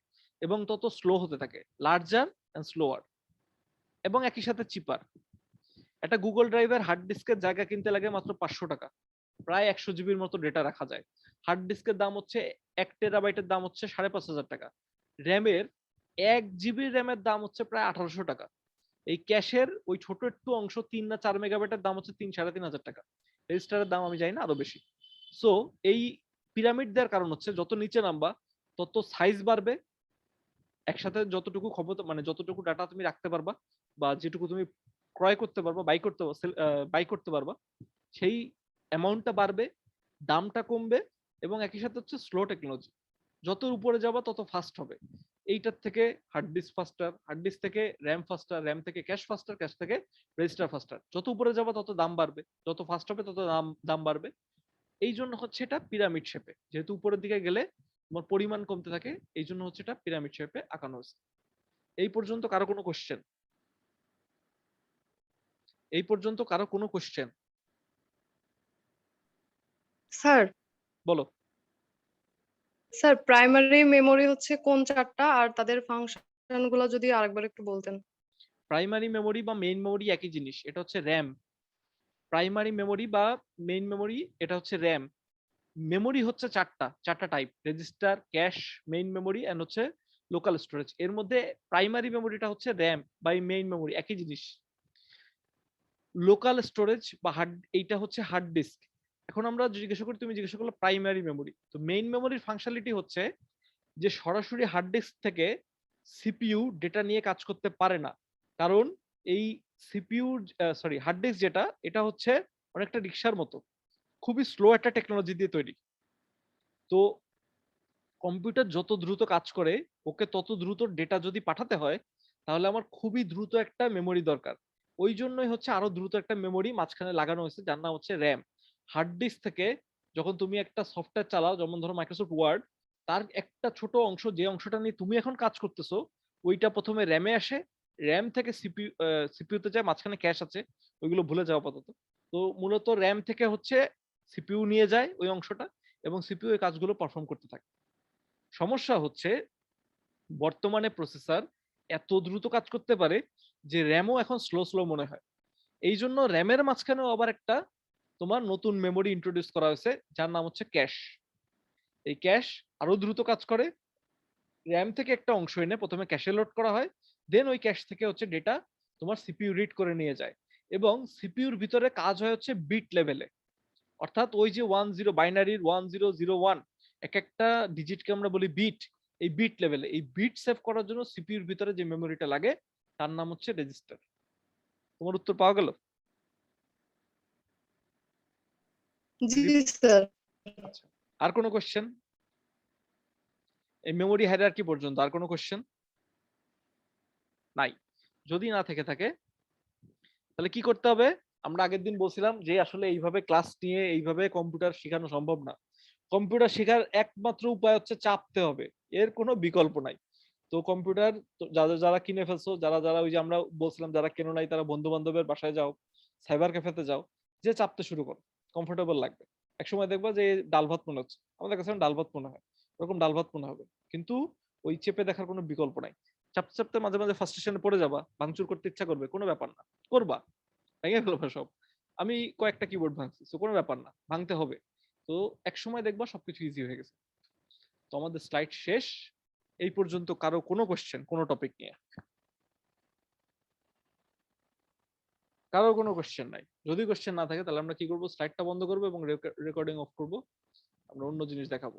এবং তত স্লো হতে থাকে, লার্জার এন্ড স্লোয়ার, এবং একই সাথে চিপার। একটা গুগল ড্রাইভের হার্ড ডিস্কের জায়গা কিনতে লাগে মাত্র 500 টাকা, প্রায় 100 জিবির মতো ডেটা রাখা যায়। হার্ড ডিস্কের দাম হচ্ছে 1 টেরাবাইটের দাম হচ্ছে 5,500 টাকা। র্যামের 1 জিবি র্যামের দাম হচ্ছে প্রায় 1800 টাকা। এই ক্যাশের ওই ছোট একটু অংশ 3 না 4 মেগাবাইটের দাম হচ্ছে 3-3,500 টাকা। রেজিস্টারের দাম আমি জানি না, আরো বেশি। সো এই পিরামিড দেওয়ার কারণ হচ্ছে, যত নিচে নামবা তত সাইজ বাড়বে, একসাথে যতটুকু ক্ষমতা, মানে যতটুকু ডাটা তুমি রাখতে পারবা, বা যেটুকু তুমি ক্রয় করতে পারবা, বাই করতে পারবা, সেই অ্যামাউন্টটা বাড়বে, দামটা কমবে, এবং একই সাথে হচ্ছে স্লো টেকনোলজি। যত উপরে যাবা তত ফাস্ট হবে। এইটার থেকে hard disk faster, hard disk থেকে র্যাম ফাস্টার, র্যাম থেকে ক্যাশ ফাস্টার, ক্যাশ থেকে রেজিস্টার ফাস্টার। যত উপরে যাবা তত দাম বাড়বে, যত ফাস্ট হবে তত দাম বাড়বে। এই জন্য হচ্ছে এটা পিরামিড শেপে, যেহেতু উপরের দিকে গেলে তোমার পরিমাণ কমতে থাকে, এই জন্য হচ্ছে এটা পিরামিড শেপে আঁকানো হয়েছে। এই পর্যন্ত কারো কোনো কোশ্চেন? এই পর্যন্ত কারো কোনো কোশ্চেন? স্যার বলো। স্যার প্রাইমারি মেমোরি হচ্ছে কোন চারটা, আর তাদের ফাংশন গুলো যদি আরেকবার একটু বলতেন। প্রাইমারি মেমোরি বা মেইন মেমোরি একই জিনিস, এটা হচ্ছে র্যাম। প্রাইমারি মেমোরি বা মেইন মেমোরি, এটা হচ্ছে র্যাম। মেমোরি হচ্ছে চারটা type: register, cache, main memory and হচ্ছে লোকাল স্টোরেজ। এর মধ্যে প্রাইমারি মেমোরিটা হচ্ছে র্যাম বা মেইন মেমোরি, একই জিনিস। লোকাল স্টোরেজ বা হার্ড, এইটা হচ্ছে হার্ড ডিস্ক। এখন আমরা জিজ্ঞাসা করি, তুমি জিজ্ঞাসা করলে প্রাইমারি মেমোরি, তো মেইন মেমোরির ফাংশনালিটি হচ্ছে যে সরাসরি হার্ড ডিস্ক থেকে সিপিইউ ডেটা নিয়ে কাজ করতে পারে না, কারণ এই সিপিইউ হার্ড ডিস্ক যেটা, এটা হচ্ছে অনেকটা রিক্সার মতো, খুবই স্লো একটা টেকনোলজি দিয়ে তৈরি। তো কম্পিউটার যত দ্রুত কাজ করে, ওকে তত দ্রুত ডেটা যদি পাঠাতে হয়, তাহলে আমার খুবই দ্রুত একটা মেমোরি দরকার। ওই জন্যই হচ্ছে আরো দ্রুত একটা মেমোরি মাঝখানে লাগানো হয়েছে, যার নাম হচ্ছে র্যাম। হার্ড ডিস্ক থেকে যখন তুমি একটা সফটওয়্যার চালাও, যেমন ধরো মাইক্রোসফট ওয়ার্ড, তার একটা ছোট অংশ, যে অংশটা নিয়ে তুমি এখন কাজ করতেছো, ওইটা প্রথমে র্যামে আসে, র্যাম থেকে সিপিইউতে যায়, মাঝখানে ক্যাশ আছে, ওইগুলো ভুলে যাওয়া আপাতত। তো মূলত র্যাম থেকে হচ্ছে সিপিইউ নিয়ে যায় ওই অংশটা, এবং সিপিইউ এই কাজগুলো পারফর্ম করতে থাকে। সমস্যা হচ্ছে বর্তমানে প্রসেসর এত দ্রুত কাজ করতে পারে যে র্যামও এখন স্লো স্লো মনে হয়। এই জন্য র্যামের মাঝখানেও আবার একটা তোমার নতুন মেমোরি ইন্ট্রোডিউস করা হয়েছে, যার নাম হচ্ছে ক্যাশ। এই ক্যাশ আরো দ্রুত কাজ করে, র্যাম থেকে একটা অংশ এনে প্রথমে ক্যাশে লোড করা হয়, দেন ওই ক্যাশ থেকে হচ্ছে ডেটা তোমার সিপিইউ রিড করে নিয়ে যায়, এবং সিপিইউর ভিতরে কাজ হয় হচ্ছে বিট লেভেলে। অর্থাৎ ওই যে 10 বাইনারির 1001, এক একটা ডিজিটকে আমরা বলি বিট, এই বিট লেভেলে এই বিট সেভ করার জন্য সিপিইউর ভিতরে যে মেমোরিটা লাগে তার নাম হচ্ছে রেজিস্টার। তোমার উত্তর পাওয়া গেল? জি স্যার। আচ্ছা, আর কোনো কোশ্চেন? এই মেমোরি হায়ারার্কি পর্যন্ত আর কোনো কোশ্চেন নাই? যদি না থেকে থাকে তাহলে কি করতে হবে? আমরা আগের দিন বলছিলাম যে আসলে এইভাবে ক্লাস নিয়ে এইভাবে কম্পিউটার শেখানো সম্ভব না। কম্পিউটার শেখার একমাত্র উপায় হচ্ছে চাপতে হবে, এর কোনো বিকল্প নাই। তো কম্পিউটার যারা যারা কিনে ফেলছো, যারা যারা ওই যে আমরা বলছিলাম যারা কেনো নাই, তারা বন্ধু বান্ধবের বাসায় যাও, সাইবার ক্যাফেতে যাও, যে চাপতে শুরু করো, কমফোর্টেবল লাগবে। একসময় দেখবা যে ডাল ভাত মনে হচ্ছে, আমাদের কাছে ডাল ভাত মনে হয়, ওরকম ডাল ভাত মনে হবে, কিন্তু ওই চেপে দেখার কোনো বিকল্প নাই। চাপতে চাপতে মাঝে মাঝে ফার্স্টেশনে পড়ে যাবা, ভাঙচুর করতে ইচ্ছা করবে, কোনো ব্যাপার না, করবা, ভেঙে ফেলবা সব। আমি কয়েকটা কিবোর্ড ভাঙছি, তো কোনো ব্যাপার না, ভাঙতে হবে। তো এক সময় দেখবা সবকিছু ইজি হয়ে গেছে। তো আমাদের স্লাইড শেষ। এই পর্যন্ত কারো কোনো কোশ্চেন কোনো টপিক নিয়ে? কারো কোনো কোশ্চেন নাই? যদি কোশ্চেন না থাকে তাহলে আমরা কি করব, স্লাইডটা বন্ধ করবো এবং রেকর্ডিং অফ করব, আমরা অন্য জিনিস দেখাবো।